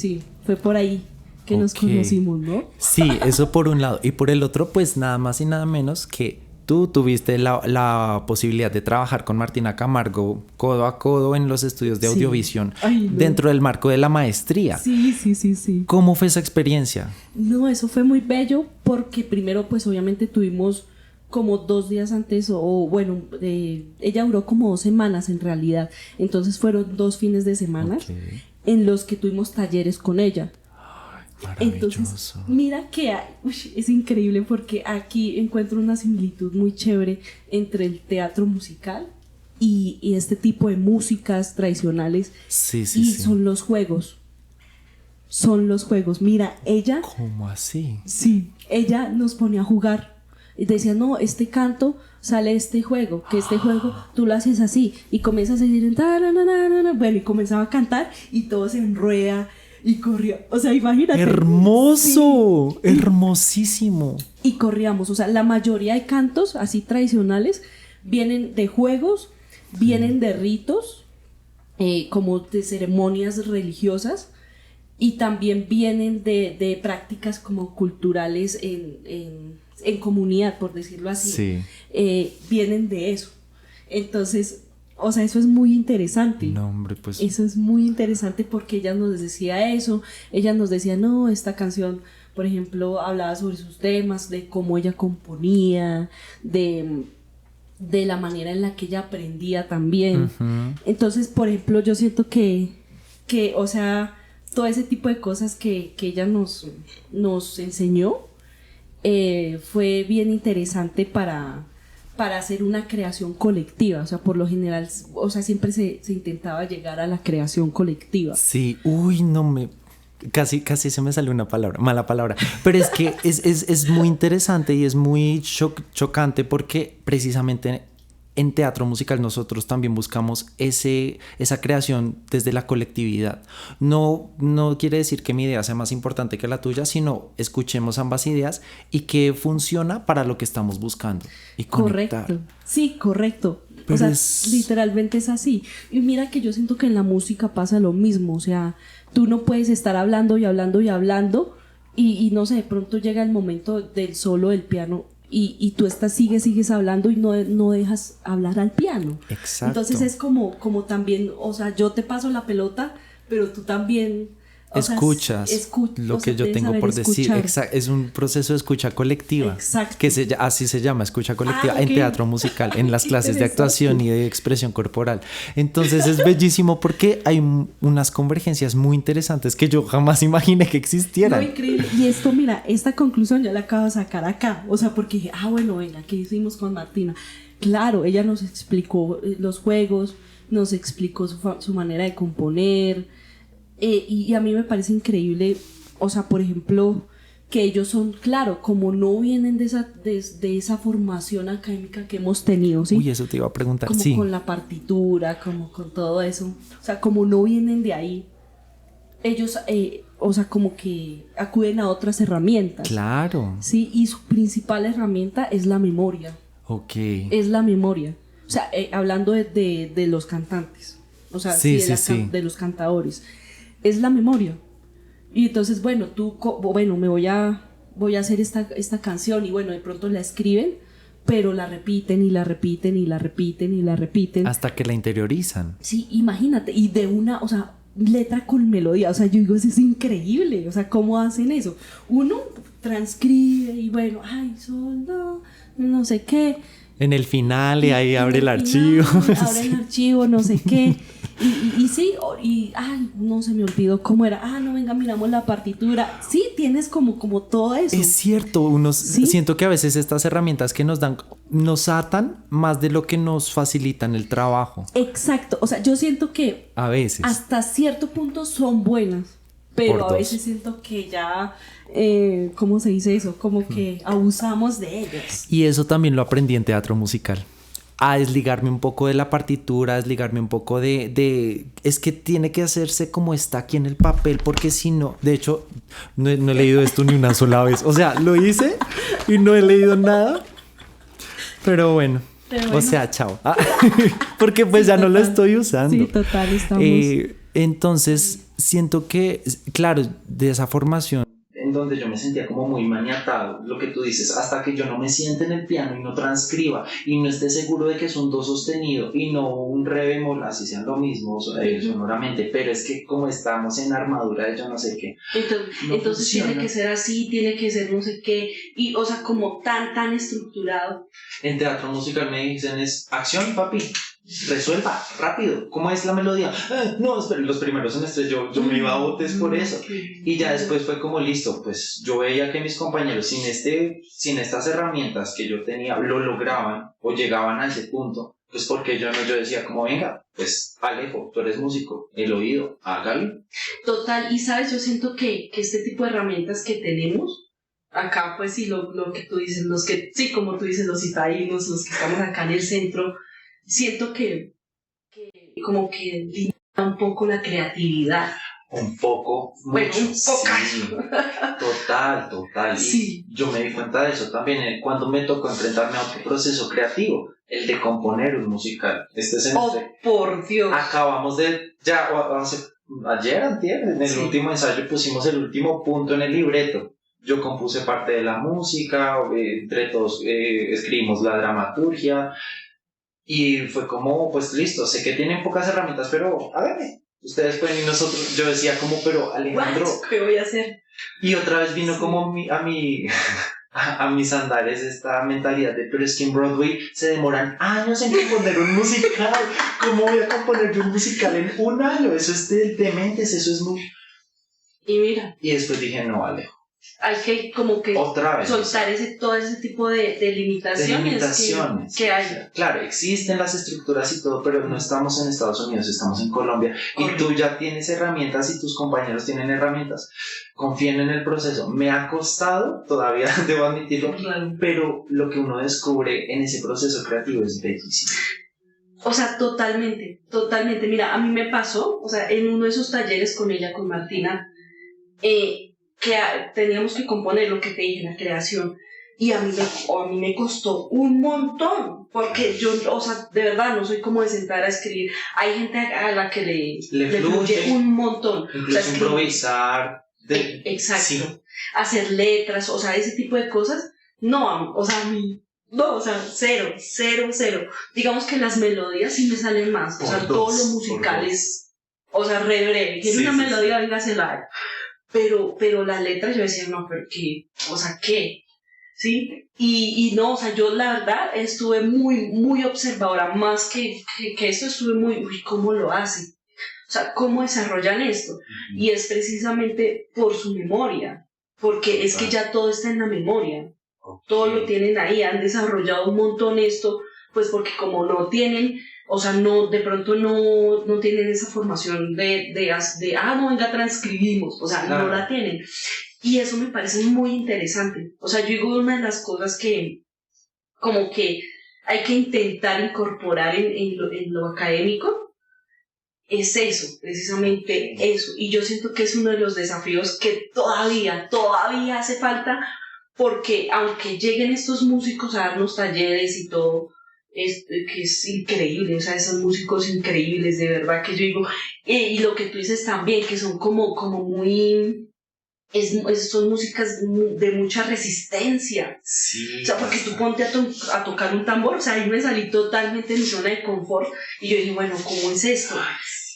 B: que nos conocimos, ¿no?
A: Sí, eso por un lado. Y por el otro, pues nada más y nada menos que tú tuviste la posibilidad de trabajar con Martina Camargo codo a codo en los estudios de Audiovisión dentro del marco de la maestría.
B: Sí.
A: ¿Cómo fue esa experiencia?
B: No, eso fue muy bello porque primero pues obviamente tuvimos como 2 días antes ella duró como 2 semanas en realidad, entonces fueron 2 fines de semana en los que tuvimos talleres con ella. Entonces, mira que es increíble porque aquí encuentro una similitud muy chévere entre el teatro musical y este tipo de músicas tradicionales. Sí. Son los juegos. Mira, ella...
A: ¿Cómo así?
B: Sí, ella nos ponía a jugar y decía, no, este canto sale este juego, que este juego tú lo haces así y comienzas a decir, bueno, y comenzaba a cantar y todo se enrueda. Y corría, o sea, imagínate.
A: ¡Hermoso! Sí. Hermosísimo.
B: Y corríamos, o sea, la mayoría de cantos así tradicionales vienen de juegos, vienen de ritos, como de ceremonias religiosas, y también vienen de prácticas como culturales en comunidad, por decirlo así.
A: Sí.
B: Vienen de eso. Entonces, o sea, eso es muy interesante.
A: No, hombre, pues...
B: Eso es muy interesante porque ella nos decía eso. Ella nos decía, no, esta canción, por ejemplo, hablaba sobre sus temas, de cómo ella componía, de la manera en la que ella aprendía también. Entonces, por ejemplo, yo siento que o sea, todo ese tipo de cosas que ella nos enseñó fue bien interesante para hacer una creación colectiva, o sea, por lo general, o sea, siempre se intentaba llegar a la creación colectiva.
A: Sí, casi se me salió una mala palabra, pero es que es muy interesante y es muy chocante porque precisamente en teatro musical nosotros también buscamos esa creación desde la colectividad. No quiere decir que mi idea sea más importante que la tuya, sino escuchemos ambas ideas y que funciona para lo que estamos buscando y conectar.
B: Correcto, sí, correcto. Pero o sea, literalmente es así. Y mira que yo siento que en la música pasa lo mismo, o sea, tú no puedes estar hablando y hablando y hablando y no sé, de pronto llega el momento del solo del piano y tú sigues hablando y no dejas hablar al piano.
A: Exacto.
B: Entonces es como también, o sea, yo te paso la pelota, pero tú también
A: escuchas lo que yo tengo por decir. Es un proceso de escucha colectiva.
B: Exacto.
A: Que así se llama, escucha colectiva en teatro musical, en las clases de actuación y de expresión corporal. Entonces es bellísimo porque hay unas convergencias muy interesantes que yo jamás imaginé que existieran.
B: No, increíble. Y esto, mira, esta conclusión yo la acabo de sacar acá. O sea, porque dije, bueno, venga, ¿qué hicimos con Martina? Claro, ella nos explicó los juegos, nos explicó su manera de componer. Y a mí me parece increíble, o sea, por ejemplo, que ellos son, claro, como no vienen de esa formación académica que hemos tenido, ¿sí?
A: Uy, eso te iba a preguntar,
B: como
A: sí.
B: Con la partitura, como con todo eso, o sea, como no vienen de ahí, ellos, o sea, como que acuden a otras herramientas.
A: Claro.
B: Sí, y su principal herramienta es la memoria.
A: Ok.
B: Es la memoria, o sea, hablando de los cantantes, o sea, de los cantadores. Es la memoria. Y entonces, bueno, me voy a hacer esta canción y bueno, de pronto la escriben, pero la repiten y la repiten y la repiten y la repiten.
A: Hasta que la interiorizan.
B: Sí, imagínate, y de una, o sea, letra con melodía, o sea, yo digo, eso es increíble, o sea, ¿cómo hacen eso? Uno transcribe y bueno, sol, no sé qué.
A: En el final y ahí abre el archivo.
B: Abre el archivo, no sé qué. Y sí, no se me olvidó cómo era. No, venga, miramos la partitura. Sí, tienes como todo eso.
A: Es cierto, siento que a veces estas herramientas que nos dan nos atan más de lo que nos facilitan el trabajo.
B: Exacto, o sea, yo siento que
A: a veces
B: hasta cierto punto son buenas, pero a veces siento que ya, ¿cómo se dice eso? Como que abusamos de ellas.
A: Y eso también lo aprendí en teatro musical. a desligarme un poco de la partitura, a desligarme un poco es que tiene que hacerse como está aquí en el papel, porque si no, de hecho, no he leído esto ni una sola vez. O sea, lo hice y no he leído nada, pero bueno. O sea, chao. Porque pues sí, ya total, no lo estoy usando.
B: Sí, total, estamos...
A: Entonces, siento que, claro, de esa formación en donde yo me sentía como muy maniatado, lo que tú dices, hasta que yo no me siente en el piano y no transcriba y no esté seguro de que es un do sostenido y no un re bemol, así sean lo mismo sonoramente, pero es que como estamos en armadura de yo no sé qué.
B: Entonces tiene que ser así, tiene que ser no sé qué, y o sea, como tan estructurado.
A: En teatro musical me dicen es acción, papi. Resuelva rápido, ¿cómo es la melodía? No, espera, los primeros semestres yo me iba a botes por eso. Y ya después fue como listo, pues yo veía que mis compañeros sin estas herramientas que yo tenía lo lograban o llegaban a ese punto, pues porque yo decía como venga, pues Alejo, tú eres músico, el oído, hágalo.
B: Total, y sabes, yo siento que este tipo de herramientas que tenemos acá, pues sí, lo que tú dices, sí, como tú dices, los citadinos, los que estamos acá en el centro, siento que como que limita un poco la creatividad.
A: Un poco,
B: bueno,
A: mucho,
B: un poco.
A: Sí, total.
B: Sí.
A: Y yo me di cuenta de eso también cuando me tocó enfrentarme a otro proceso creativo, el de componer un musical. Este semestre.
B: Oh, por Dios.
A: Acabamos ayer, antier, en el último ensayo pusimos el último punto en el libreto. Yo compuse parte de la música, entre todos escribimos la dramaturgia. Y fue como, pues listo, sé que tienen pocas herramientas, pero háganme. Ustedes pueden y nosotros. Yo decía como, pero Alejandro,
B: ¿qué voy a hacer?
A: Y otra vez vino como a mis andares esta mentalidad de, pero es que en Broadway se demoran años en componer un musical. ¿Cómo voy a componer yo un musical en un año? Eso es de dementes, eso es muy...
B: Y mira.
A: Y después dije, no, Alejo.
B: Hay que como que soltar todo ese tipo de limitaciones que hay.
A: Claro, existen las estructuras y todo, pero no estamos en Estados Unidos, estamos en Colombia. Y tú ya tienes herramientas y tus compañeros tienen herramientas. Confíen en el proceso. Me ha costado, todavía debo admitirlo,
B: claro.
A: Pero lo que uno descubre en ese proceso creativo es bellísimo.
B: O sea, totalmente. Mira, a mí me pasó, o sea, en uno de esos talleres con ella, con Martina, que teníamos que componer lo que te dije, la creación, y a mí me costó un montón, porque yo, o sea, de verdad no soy como de sentar a escribir. Hay gente a la que le fluye un montón.
A: Incluso o sea, improvisar.
B: Exacto. Sí. Hacer letras, o sea, ese tipo de cosas, no, o sea, a mí... No, o sea, cero. Digamos que las melodías sí me salen más, o sea, todo lo musical es, o sea, re breve. Quiero una melodía, véngasela. Pero las letras yo decía, no, pero ¿qué? O sea, ¿qué? ¿Sí? Y no, o sea, yo la verdad estuve muy observadora, más que esto estuve muy, uy, ¿cómo lo hacen? O sea, ¿cómo desarrollan esto? Uh-huh. Y es precisamente por su memoria, porque es que ya todo está en la memoria, todo lo tienen ahí, han desarrollado un montón esto, pues porque como no tienen... O sea, no, de pronto no tienen esa formación de no, venga, transcribimos. O sea, claro. No la tienen. Y eso me parece muy interesante. O sea, yo digo, una de las cosas que como que hay que intentar incorporar en lo académico es eso, precisamente eso. Y yo siento que es uno de los desafíos que todavía hace falta, porque aunque lleguen estos músicos a darnos talleres y todo, que es increíble, o sea, esos músicos increíbles, de verdad, que yo digo, y lo que tú dices también, que son como muy, son músicas de mucha resistencia,
A: sí,
B: o sea, porque tú ponte a tocar un tambor, o sea, ahí me salí totalmente de mi zona de confort, y yo dije, bueno, ¿cómo es esto?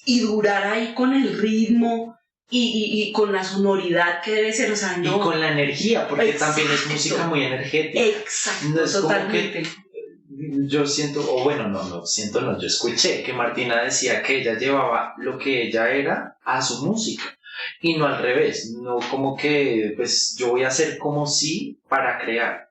B: Y durar ahí con el ritmo, y con la sonoridad que debe ser, o sea, no.
A: Y con la energía, porque exacto. También es música muy energética.
B: Exacto, no es totalmente.
A: Yo siento, yo escuché que Martina decía que ella llevaba lo que ella era a su música y no al revés, no como que pues yo voy a hacer como si para crear.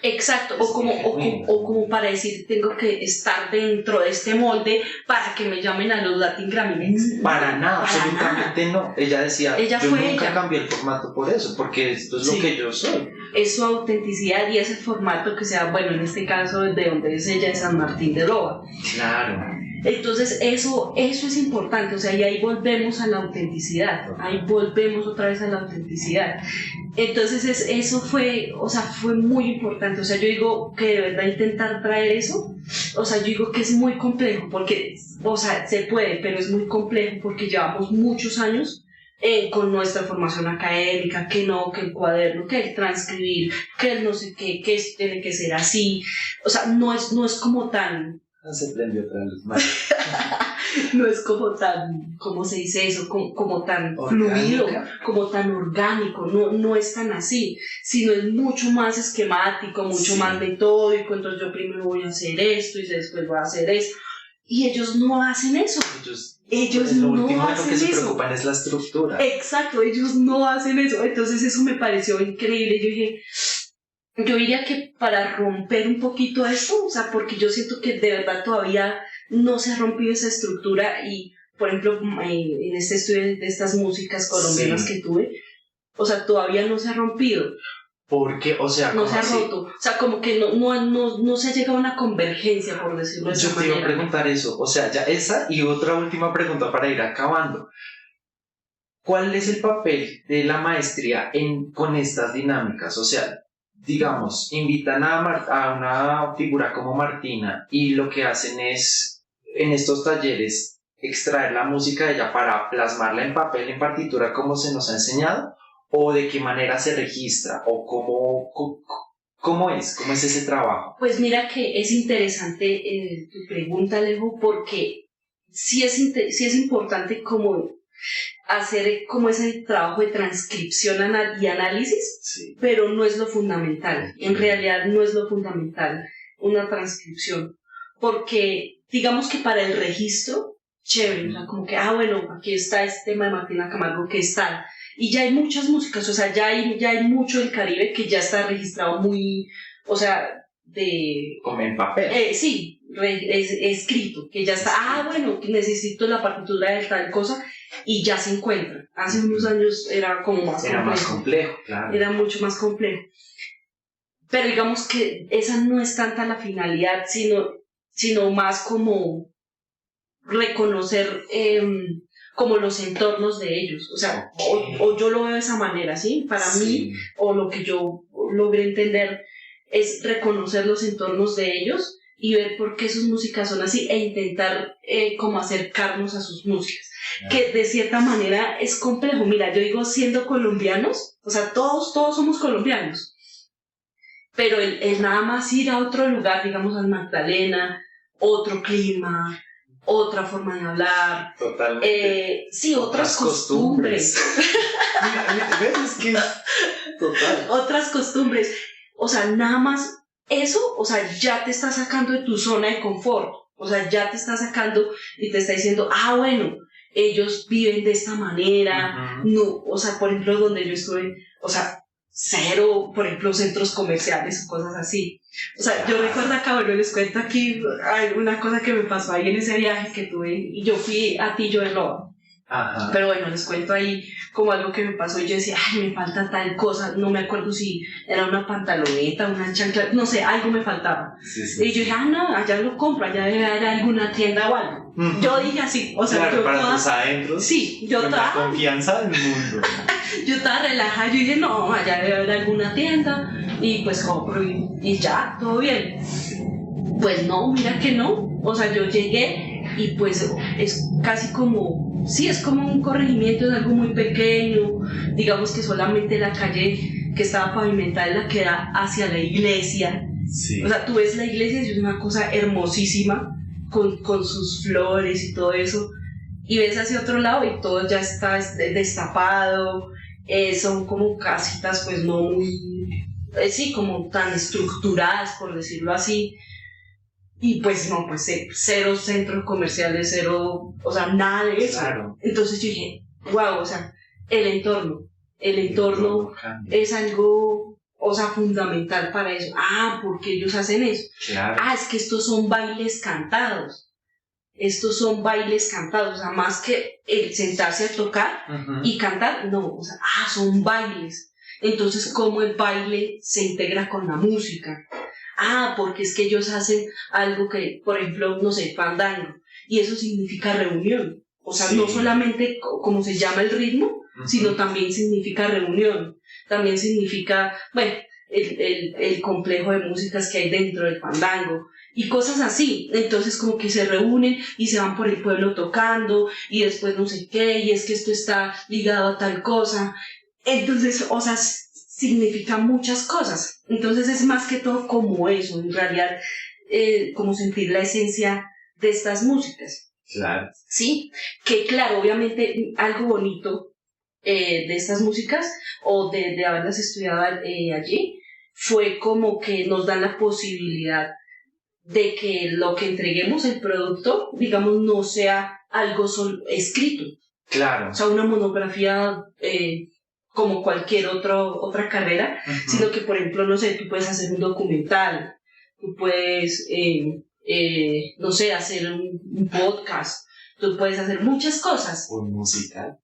B: Exacto, o como para decir tengo que estar dentro de este molde para que me llamen a los Latin Grammy.
A: Para nada, absolutamente nada. No. Ella decía, yo nunca cambié el formato por eso, porque esto es lo que yo soy.
B: es su autenticidad y es el formato que sea, bueno, en este caso de donde es ella, de San Martín de Roa.
A: Claro.
B: Entonces eso es importante, o sea, y ahí volvemos a la autenticidad, ahí volvemos otra vez a la autenticidad. Entonces eso fue, o sea, fue muy importante, o sea, yo digo que de verdad intentar traer eso, o sea, yo digo que es muy complejo, porque, o sea, se puede, pero es muy complejo porque llevamos muchos años con nuestra formación académica, que no, que el cuaderno, que el transcribir, que el no sé qué, que tiene que ser así, o sea, no es como tan...
A: Se prendió otra luz más.
B: No es como tan, ¿cómo se dice eso? Como tan fluido, como tan orgánico, no es tan así, sino es mucho más esquemático, mucho más metódico. Entonces yo primero voy a hacer esto y después voy a hacer esto, y ellos no hacen eso. Ellos
A: lo
B: no
A: último
B: hacen
A: lo que se
B: eso.
A: preocupan es la estructura.
B: Exacto, ellos no hacen eso. Entonces eso me pareció increíble. Yo diría que para romper un poquito esto, o sea, porque yo siento que de verdad todavía no se ha rompido esa estructura y, por ejemplo, en este estudio de estas músicas colombianas que tuve, o sea, todavía no se ha rompido.
A: Porque, o sea,
B: no se ha roto, o sea, como que no se ha llegado a una convergencia, por decirlo de esa manera.
A: Yo te iba a preguntar eso, o sea, ya esa y otra última pregunta para ir acabando. ¿Cuál es el papel de la maestría con estas dinámicas? O sea, digamos, invitan a una figura como Martina y lo que hacen es, en estos talleres, extraer la música de ella para plasmarla en papel, en partitura, como se nos ha enseñado, o de qué manera se registra, o cómo es ese trabajo.
B: Pues mira que es interesante tu pregunta, Alejo, porque sí es importante como hacer como ese trabajo de transcripción y análisis, pero no es lo fundamental, en realidad no es lo fundamental una transcripción, porque digamos que para el registro, chévere, o sea, como que, bueno, aquí está este tema de Martina Camargo que está, y ya hay muchas músicas, o sea, ya hay mucho del Caribe que ya está registrado muy, o sea,
A: como en papel.
B: Sí, escrito, que ya está, bueno, necesito la partitura de tal cosa, y ya se encuentra. Hace unos años era como más complejo.
A: Era más complejo, claro.
B: Era mucho más complejo. Pero digamos que esa no es tanta la finalidad, sino más como reconocer como los entornos de ellos. O sea, o yo lo veo de esa manera, ¿sí? Para mí, o lo que yo logré entender es reconocer los entornos de ellos y ver por qué sus músicas son así e intentar como acercarnos a sus músicas. Que de cierta manera es complejo. Mira, yo digo, siendo colombianos, o sea, todos somos colombianos, pero el nada más ir a otro lugar, digamos al Magdalena, otro clima, otra forma de hablar,
A: totalmente.
B: Sí, otras costumbres.
A: ¿Ves? Es que total.
B: Otras costumbres, o sea, nada más eso, o sea, ya te está sacando de tu zona de confort, o sea, ya te está sacando y te está diciendo, bueno, ellos viven de esta manera, no, o sea, por ejemplo, donde yo estuve, o sea, cero, por ejemplo, centros comerciales o cosas así. O sea, yo recuerdo acá, bueno, les cuento aquí una cosa que me pasó ahí en ese viaje que tuve, y yo fui a Tillo de Loa.
A: Ajá.
B: Pero bueno, les cuento ahí como algo que me pasó y yo decía, me falta tal cosa, no me acuerdo si era una pantaloneta, una chancla, no sé, algo me faltaba. Y yo dije, no, allá lo compro, allá debe haber alguna tienda o algo. Yo dije así, o sea,
A: claro,
B: yo
A: para
B: toda...
A: tus adentros.
B: Sí, yo
A: con
B: toda...
A: la confianza del mundo.
B: Yo estaba relajada, yo dije, no, allá debe haber alguna tienda y pues compro y ya, todo bien. Pues no, mira que no, o sea, yo llegué y pues es casi como, sí, es como un corregimiento, es algo muy pequeño, digamos que solamente la calle que estaba pavimentada es la que da hacia la iglesia.
A: Sí.
B: O sea, tú ves la iglesia y es una cosa hermosísima, con sus flores y todo eso, y ves hacia otro lado y todo ya está destapado, son como casitas pues no muy, sí, como tan estructuradas, por decirlo así. Y pues no, pues cero centros comerciales, cero, o sea, nada de eso.
A: Claro.
B: Entonces yo dije, wow, o sea, el entorno es algo, o sea, fundamental para eso. ¿Por qué ellos hacen eso?
A: Claro.
B: Es que estos son bailes cantados. O sea, más que el sentarse a tocar y cantar, no, o sea, son bailes. Entonces, ¿cómo el baile se integra con la música? Ah, porque es que ellos hacen algo que, por ejemplo, no sé, fandango, y eso significa reunión. O sea, no solamente como se llama el ritmo, sino también significa reunión. También significa, bueno, el complejo de músicas que hay dentro del fandango y cosas así. Entonces como que se reúnen y se van por el pueblo tocando y después no sé qué, y es que esto está ligado a tal cosa. Entonces, o sea, significa muchas cosas. Entonces es más que todo como eso, en realidad, como sentir la esencia de estas músicas.
A: Claro.
B: Sí, que claro, obviamente algo bonito de estas músicas o de haberlas estudiado allí fue como que nos dan la posibilidad de que lo que entreguemos, el producto, digamos, no sea algo solo escrito.
A: Claro.
B: O sea, una monografía como cualquier otra carrera, sino que, por ejemplo, no sé, tú puedes hacer un documental, tú puedes, no sé, hacer un podcast, tú puedes hacer muchas cosas.
A: Un musical.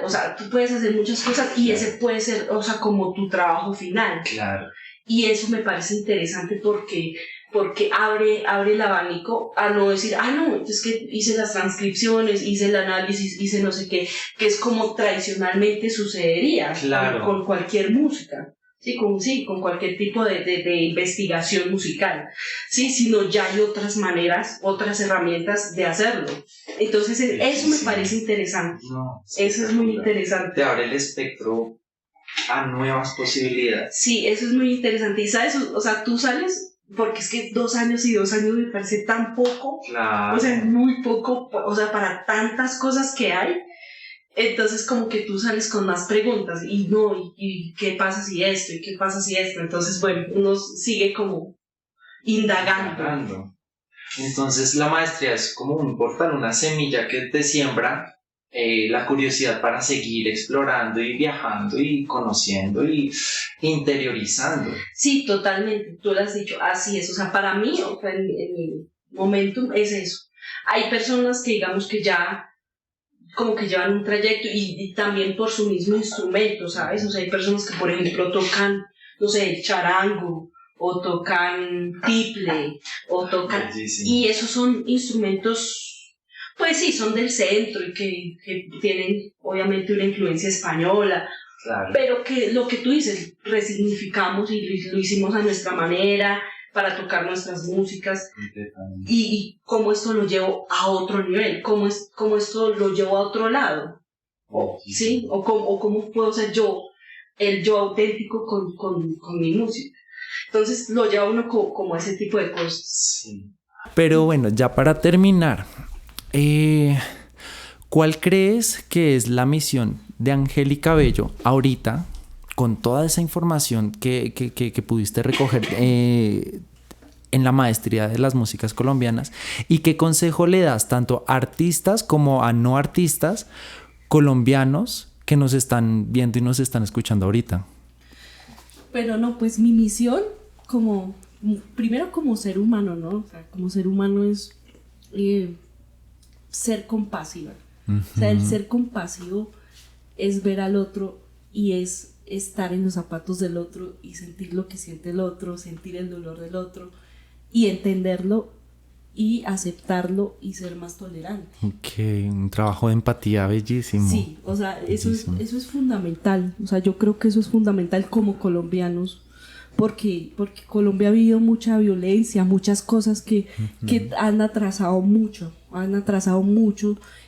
B: O sea, tú puedes hacer muchas cosas y ese puede ser, o sea, como tu trabajo final.
A: Claro.
B: Y eso me parece interesante porque abre el abanico a no decir, no, es que hice las transcripciones, hice el análisis, hice no sé qué, que es como tradicionalmente sucedería con cualquier música. Sí, con cualquier tipo de investigación musical, ¿sí? Sino ya hay otras maneras, otras herramientas de hacerlo. Entonces, eso me parece interesante. Eso es muy interesante.
A: Te abre el espectro a nuevas posibilidades.
B: Sí, eso es muy interesante. Y sabes, o sea, tú sales, porque es que 2 años y 2 años me parece tan poco.
A: Claro.
B: O sea, muy poco, o sea, para tantas cosas que hay. Entonces como que tú sales con más preguntas y qué pasa si esto y qué pasa si esto. Entonces bueno, uno sigue como indagando.
A: Entonces la maestría es como un portal, una semilla que te siembra la curiosidad para seguir explorando y viajando y conociendo y interiorizando.
B: Sí, totalmente, tú lo has dicho, así es. O sea, para mí, o sea, en mi momentum es eso. Hay personas que digamos que ya como que llevan un trayecto y también por su mismo instrumento, ¿sabes? O sea, hay personas que, por ejemplo, tocan, no sé, charango, o tocan tiple, o tocan...
A: Bellísimo.
B: Y esos son instrumentos, pues sí, son del centro y que tienen, obviamente, una influencia española,
A: claro.
B: Pero que lo que tú dices, resignificamos y lo hicimos a nuestra manera, para tocar nuestras músicas y cómo esto lo llevo a otro nivel, cómo esto lo llevo a otro lado, ¿sí? O cómo puedo ser el yo auténtico con mi música. Entonces lo lleva uno como ese tipo de cosas.
A: Sí. Pero bueno, ya para terminar, ¿cuál crees que es la misión de Angélica Bello ahorita? Con toda esa información que pudiste recoger en la maestría de las músicas colombianas, ¿y qué consejo le das tanto a artistas como a no artistas colombianos que nos están viendo y nos están escuchando ahorita?
B: Pero no, pues mi misión primero como ser humano, ¿no? O sea, como ser humano es ser compasiva. O sea, el ser compasivo es ver al otro y es estar en los zapatos del otro y sentir lo que siente el otro, sentir el dolor del otro y entenderlo y aceptarlo y ser más tolerante.
A: Ok, un trabajo de empatía bellísimo.
B: Sí, o sea, eso es fundamental. O sea, yo creo que eso es fundamental como colombianos, porque Colombia ha vivido mucha violencia, muchas cosas que han atrasado mucho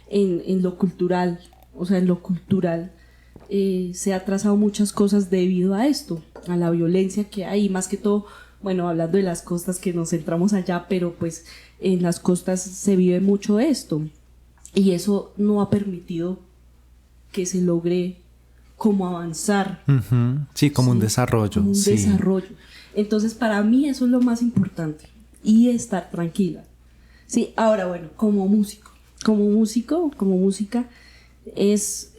B: en lo cultural. O sea, en lo cultural se ha atrasado muchas cosas debido a esto, a la violencia que hay, más que todo, bueno, hablando de las costas que nos centramos allá, pero pues en las costas se vive mucho esto y eso no ha permitido que se logre como avanzar.
A: Sí, como un desarrollo.
B: Como un desarrollo. Entonces para mí eso es lo más importante y estar tranquila. Sí, ahora bueno, como música es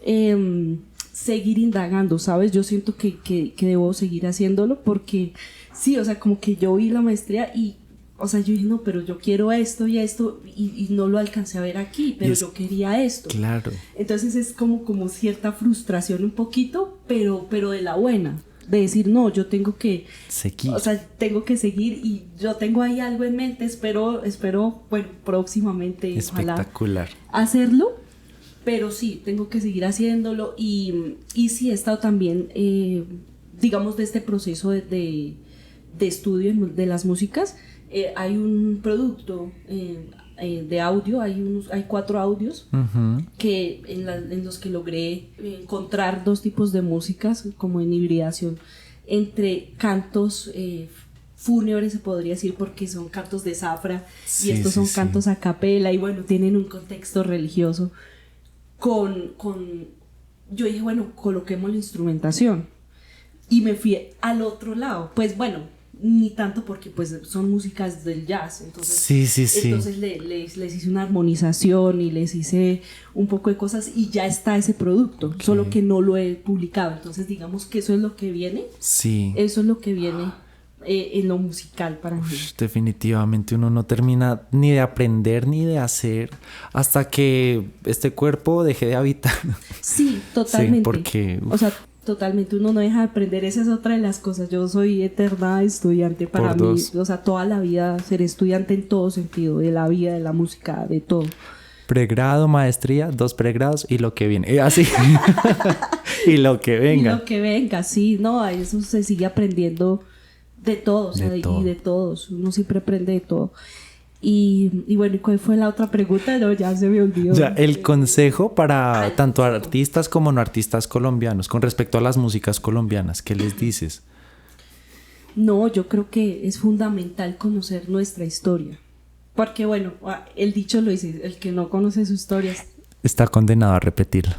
B: seguir indagando, ¿sabes? Yo siento que debo seguir haciéndolo porque sí, o sea, como que yo vi la maestría y, o sea, yo dije, no, pero yo quiero esto y esto y no lo alcancé a ver aquí, pero yo quería esto.
A: Claro.
B: Entonces es como cierta frustración un poquito, pero de la buena, de decir, no, yo tengo que
A: seguir.
B: O sea, tengo que seguir y yo tengo ahí algo en mente, espero, bueno, próximamente,
A: espectacular,
B: ojalá hacerlo, pero sí, tengo que seguir haciéndolo y sí he estado también, digamos, de este proceso de estudio de las músicas. Hay un producto de audio, hay 4 audios que en los que logré encontrar 2 tipos de músicas como en hibridación entre cantos fúnebres, se podría decir, porque son cantos de zafra, y estos son cantos a capela y bueno, tienen un contexto religioso yo dije, bueno, coloquemos la instrumentación y me fui al otro lado, pues bueno, ni tanto porque pues son músicas del jazz, entonces entonces les hice una armonización y les hice un poco de cosas y ya está ese producto, solo que no lo he publicado, entonces digamos que eso es lo que viene, eso es lo que viene en lo musical para mí.
A: Definitivamente uno no termina ni de aprender ni de hacer hasta que este cuerpo deje de habitar.
B: Sí, totalmente.
A: Sí, porque
B: o sea, totalmente, uno no deja de aprender, esa es otra de las cosas. Yo soy eterna estudiante para mí, o sea, toda la vida seré estudiante en todo sentido, de la vida, de la música, de todo.
A: Pregrado, maestría, 2 pregrados y lo que viene, así. Y lo que venga.
B: Y lo que venga, sí, no, eso se sigue aprendiendo de todo, o sea, y de todos, uno siempre aprende de todo. Y bueno, ¿y cuál fue la otra pregunta? No, ya se me olvidó.
A: Ya, el consejo para tanto artistas como no artistas colombianos con respecto a las músicas colombianas, ¿qué les dices?
B: No, yo creo que es fundamental conocer nuestra historia. Porque bueno, el dicho lo dice, el que no conoce su historia
A: está condenado a repetirla.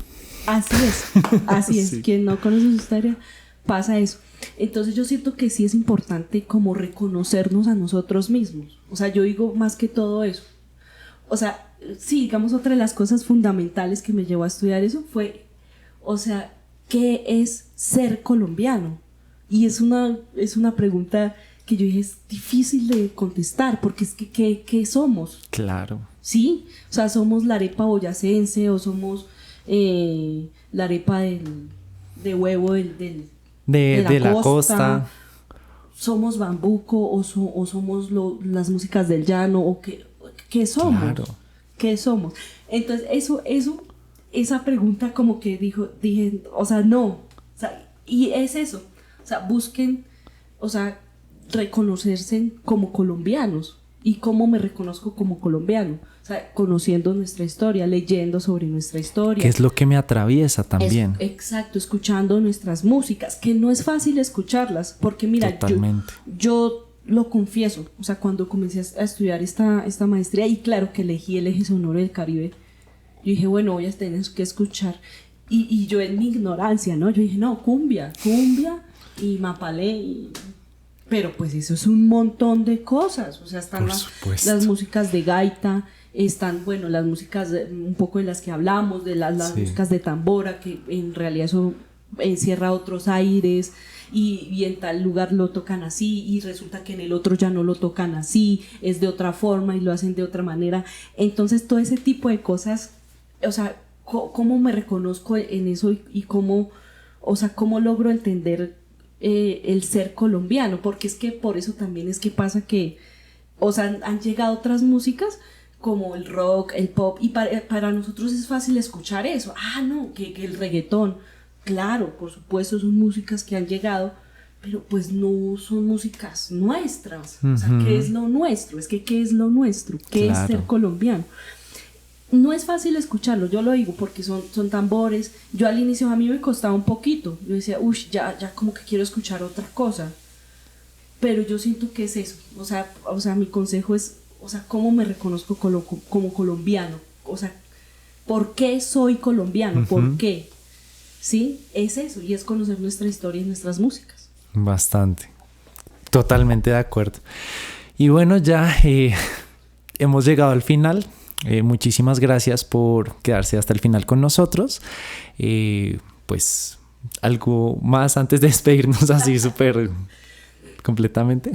B: Así es, quien no conoce su historia pasa eso. Entonces yo siento que sí es importante como reconocernos a nosotros mismos. O sea, yo digo más que todo eso. O sea, sí, digamos, otra de las cosas fundamentales que me llevó a estudiar eso fue, o sea, ¿qué es ser colombiano? Y es una pregunta que yo dije, es difícil de contestar, porque es que, ¿qué somos?
A: Claro.
B: Sí, o sea, somos la arepa boyacense o somos la arepa de huevo de la costa. Somos bambuco o somos las músicas del llano o ¿qué somos?
A: Claro.
B: ¿Qué somos? Entonces esa pregunta como que dije, o sea, no, o sea, y es eso, o sea, busquen, o sea, reconocerse como colombianos. ¿Y cómo me reconozco como colombiano? O sea, conociendo nuestra historia, leyendo sobre nuestra historia.
A: ¿Qué es lo que me atraviesa también?
B: Exacto, escuchando nuestras músicas, que no es fácil escucharlas, porque mira, yo lo confieso, o sea, cuando comencé a estudiar esta maestría, y claro que elegí el eje sonoro del Caribe, yo dije, bueno, voy a tener que escuchar, y yo en mi ignorancia, ¿no? Yo dije, no, cumbia, y mapalé, pero pues eso es un montón de cosas, o sea, están las músicas de gaita, están, bueno, las músicas un poco de las que hablamos, de las músicas de tambora, que en realidad eso encierra otros aires, y en tal lugar lo tocan así, y resulta que en el otro ya no lo tocan así, es de otra forma y lo hacen de otra manera. Entonces todo ese tipo de cosas, o sea, ¿cómo me reconozco en eso y cómo, o sea, cómo logro entender el ser colombiano? Porque es que por eso también es que pasa que, o sea, han llegado otras músicas como el rock, el pop, y para nosotros es fácil escuchar eso. No, que el reggaetón, claro, por supuesto son músicas que han llegado, pero pues no son músicas nuestras. O sea, ¿qué es lo nuestro? Es que ¿qué es lo nuestro? ¿Qué es ser colombiano? No es fácil escucharlo, yo lo digo porque son tambores. Yo al inicio a mí me costaba un poquito, yo decía, ya como que quiero escuchar otra cosa, pero yo siento que es eso, o sea, mi consejo es, o sea, ¿cómo me reconozco como colombiano? O sea, ¿por qué soy colombiano? ¿Por qué? Sí, es eso, y es conocer nuestra historia y nuestras músicas.
A: Bastante, totalmente de acuerdo. Y bueno, ya hemos llegado al final. Muchísimas gracias por quedarse hasta el final con nosotros. Pues algo más antes de despedirnos así súper completamente.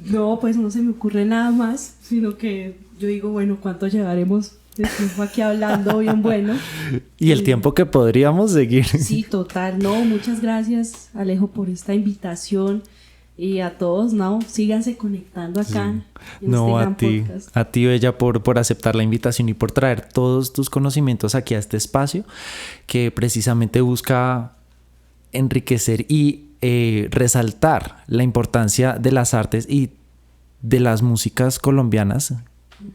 B: No, pues no se me ocurre nada más, sino que yo digo, bueno, ¿cuánto llevaremos? Estuvimos aquí hablando bien bueno.
A: Y el tiempo que podríamos seguir.
B: Sí, total. No, muchas gracias, Alejo, por esta invitación. Y a todos, ¿no? Síganse conectando acá. En
A: No,
B: este
A: a
B: gran
A: ti,
B: podcast.
A: a ti, Bella, por aceptar la invitación y por traer todos tus conocimientos aquí a este espacio que precisamente busca enriquecer y resaltar la importancia de las artes y de las músicas colombianas.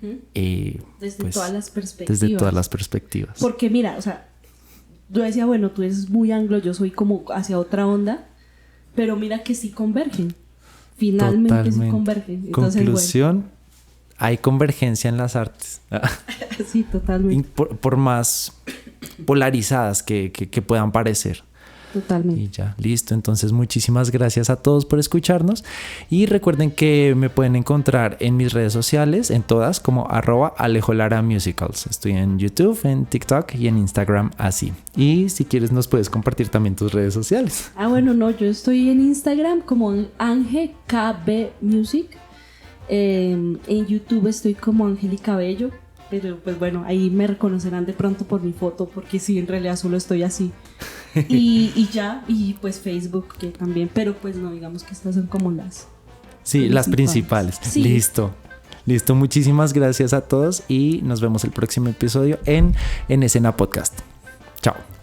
B: Desde
A: pues,
B: todas las perspectivas.
A: Desde todas las perspectivas.
B: Porque mira, o sea, yo decía, bueno, tú eres muy anglo, yo soy como hacia otra onda, pero mira que sí convergen. Finalmente
A: Totalmente.
B: sí convergen. Entonces,
A: Conclusión, hay convergencia en las artes.
B: bueno. Sí, totalmente.
A: Por más polarizadas que puedan parecer.
B: Totalmente.
A: Y ya, listo. Entonces, muchísimas gracias a todos por escucharnos. Y recuerden que me pueden encontrar en mis redes sociales, en todas, como @AlejoLaraMusicals. Estoy en YouTube, en TikTok y en Instagram así. Y si quieres, nos puedes compartir también tus redes sociales.
B: Bueno, no, yo estoy en Instagram como AngeKB Music. En YouTube estoy como Angélica Bello. Pero pues bueno, ahí me reconocerán de pronto por mi foto, porque sí, en realidad solo estoy así. Y ya, y pues Facebook que también, pero pues no, digamos que estas son como las
A: las principales.
B: Sí.
A: Listo. Muchísimas gracias a todos y nos vemos el próximo episodio en Escena Podcast. Chao.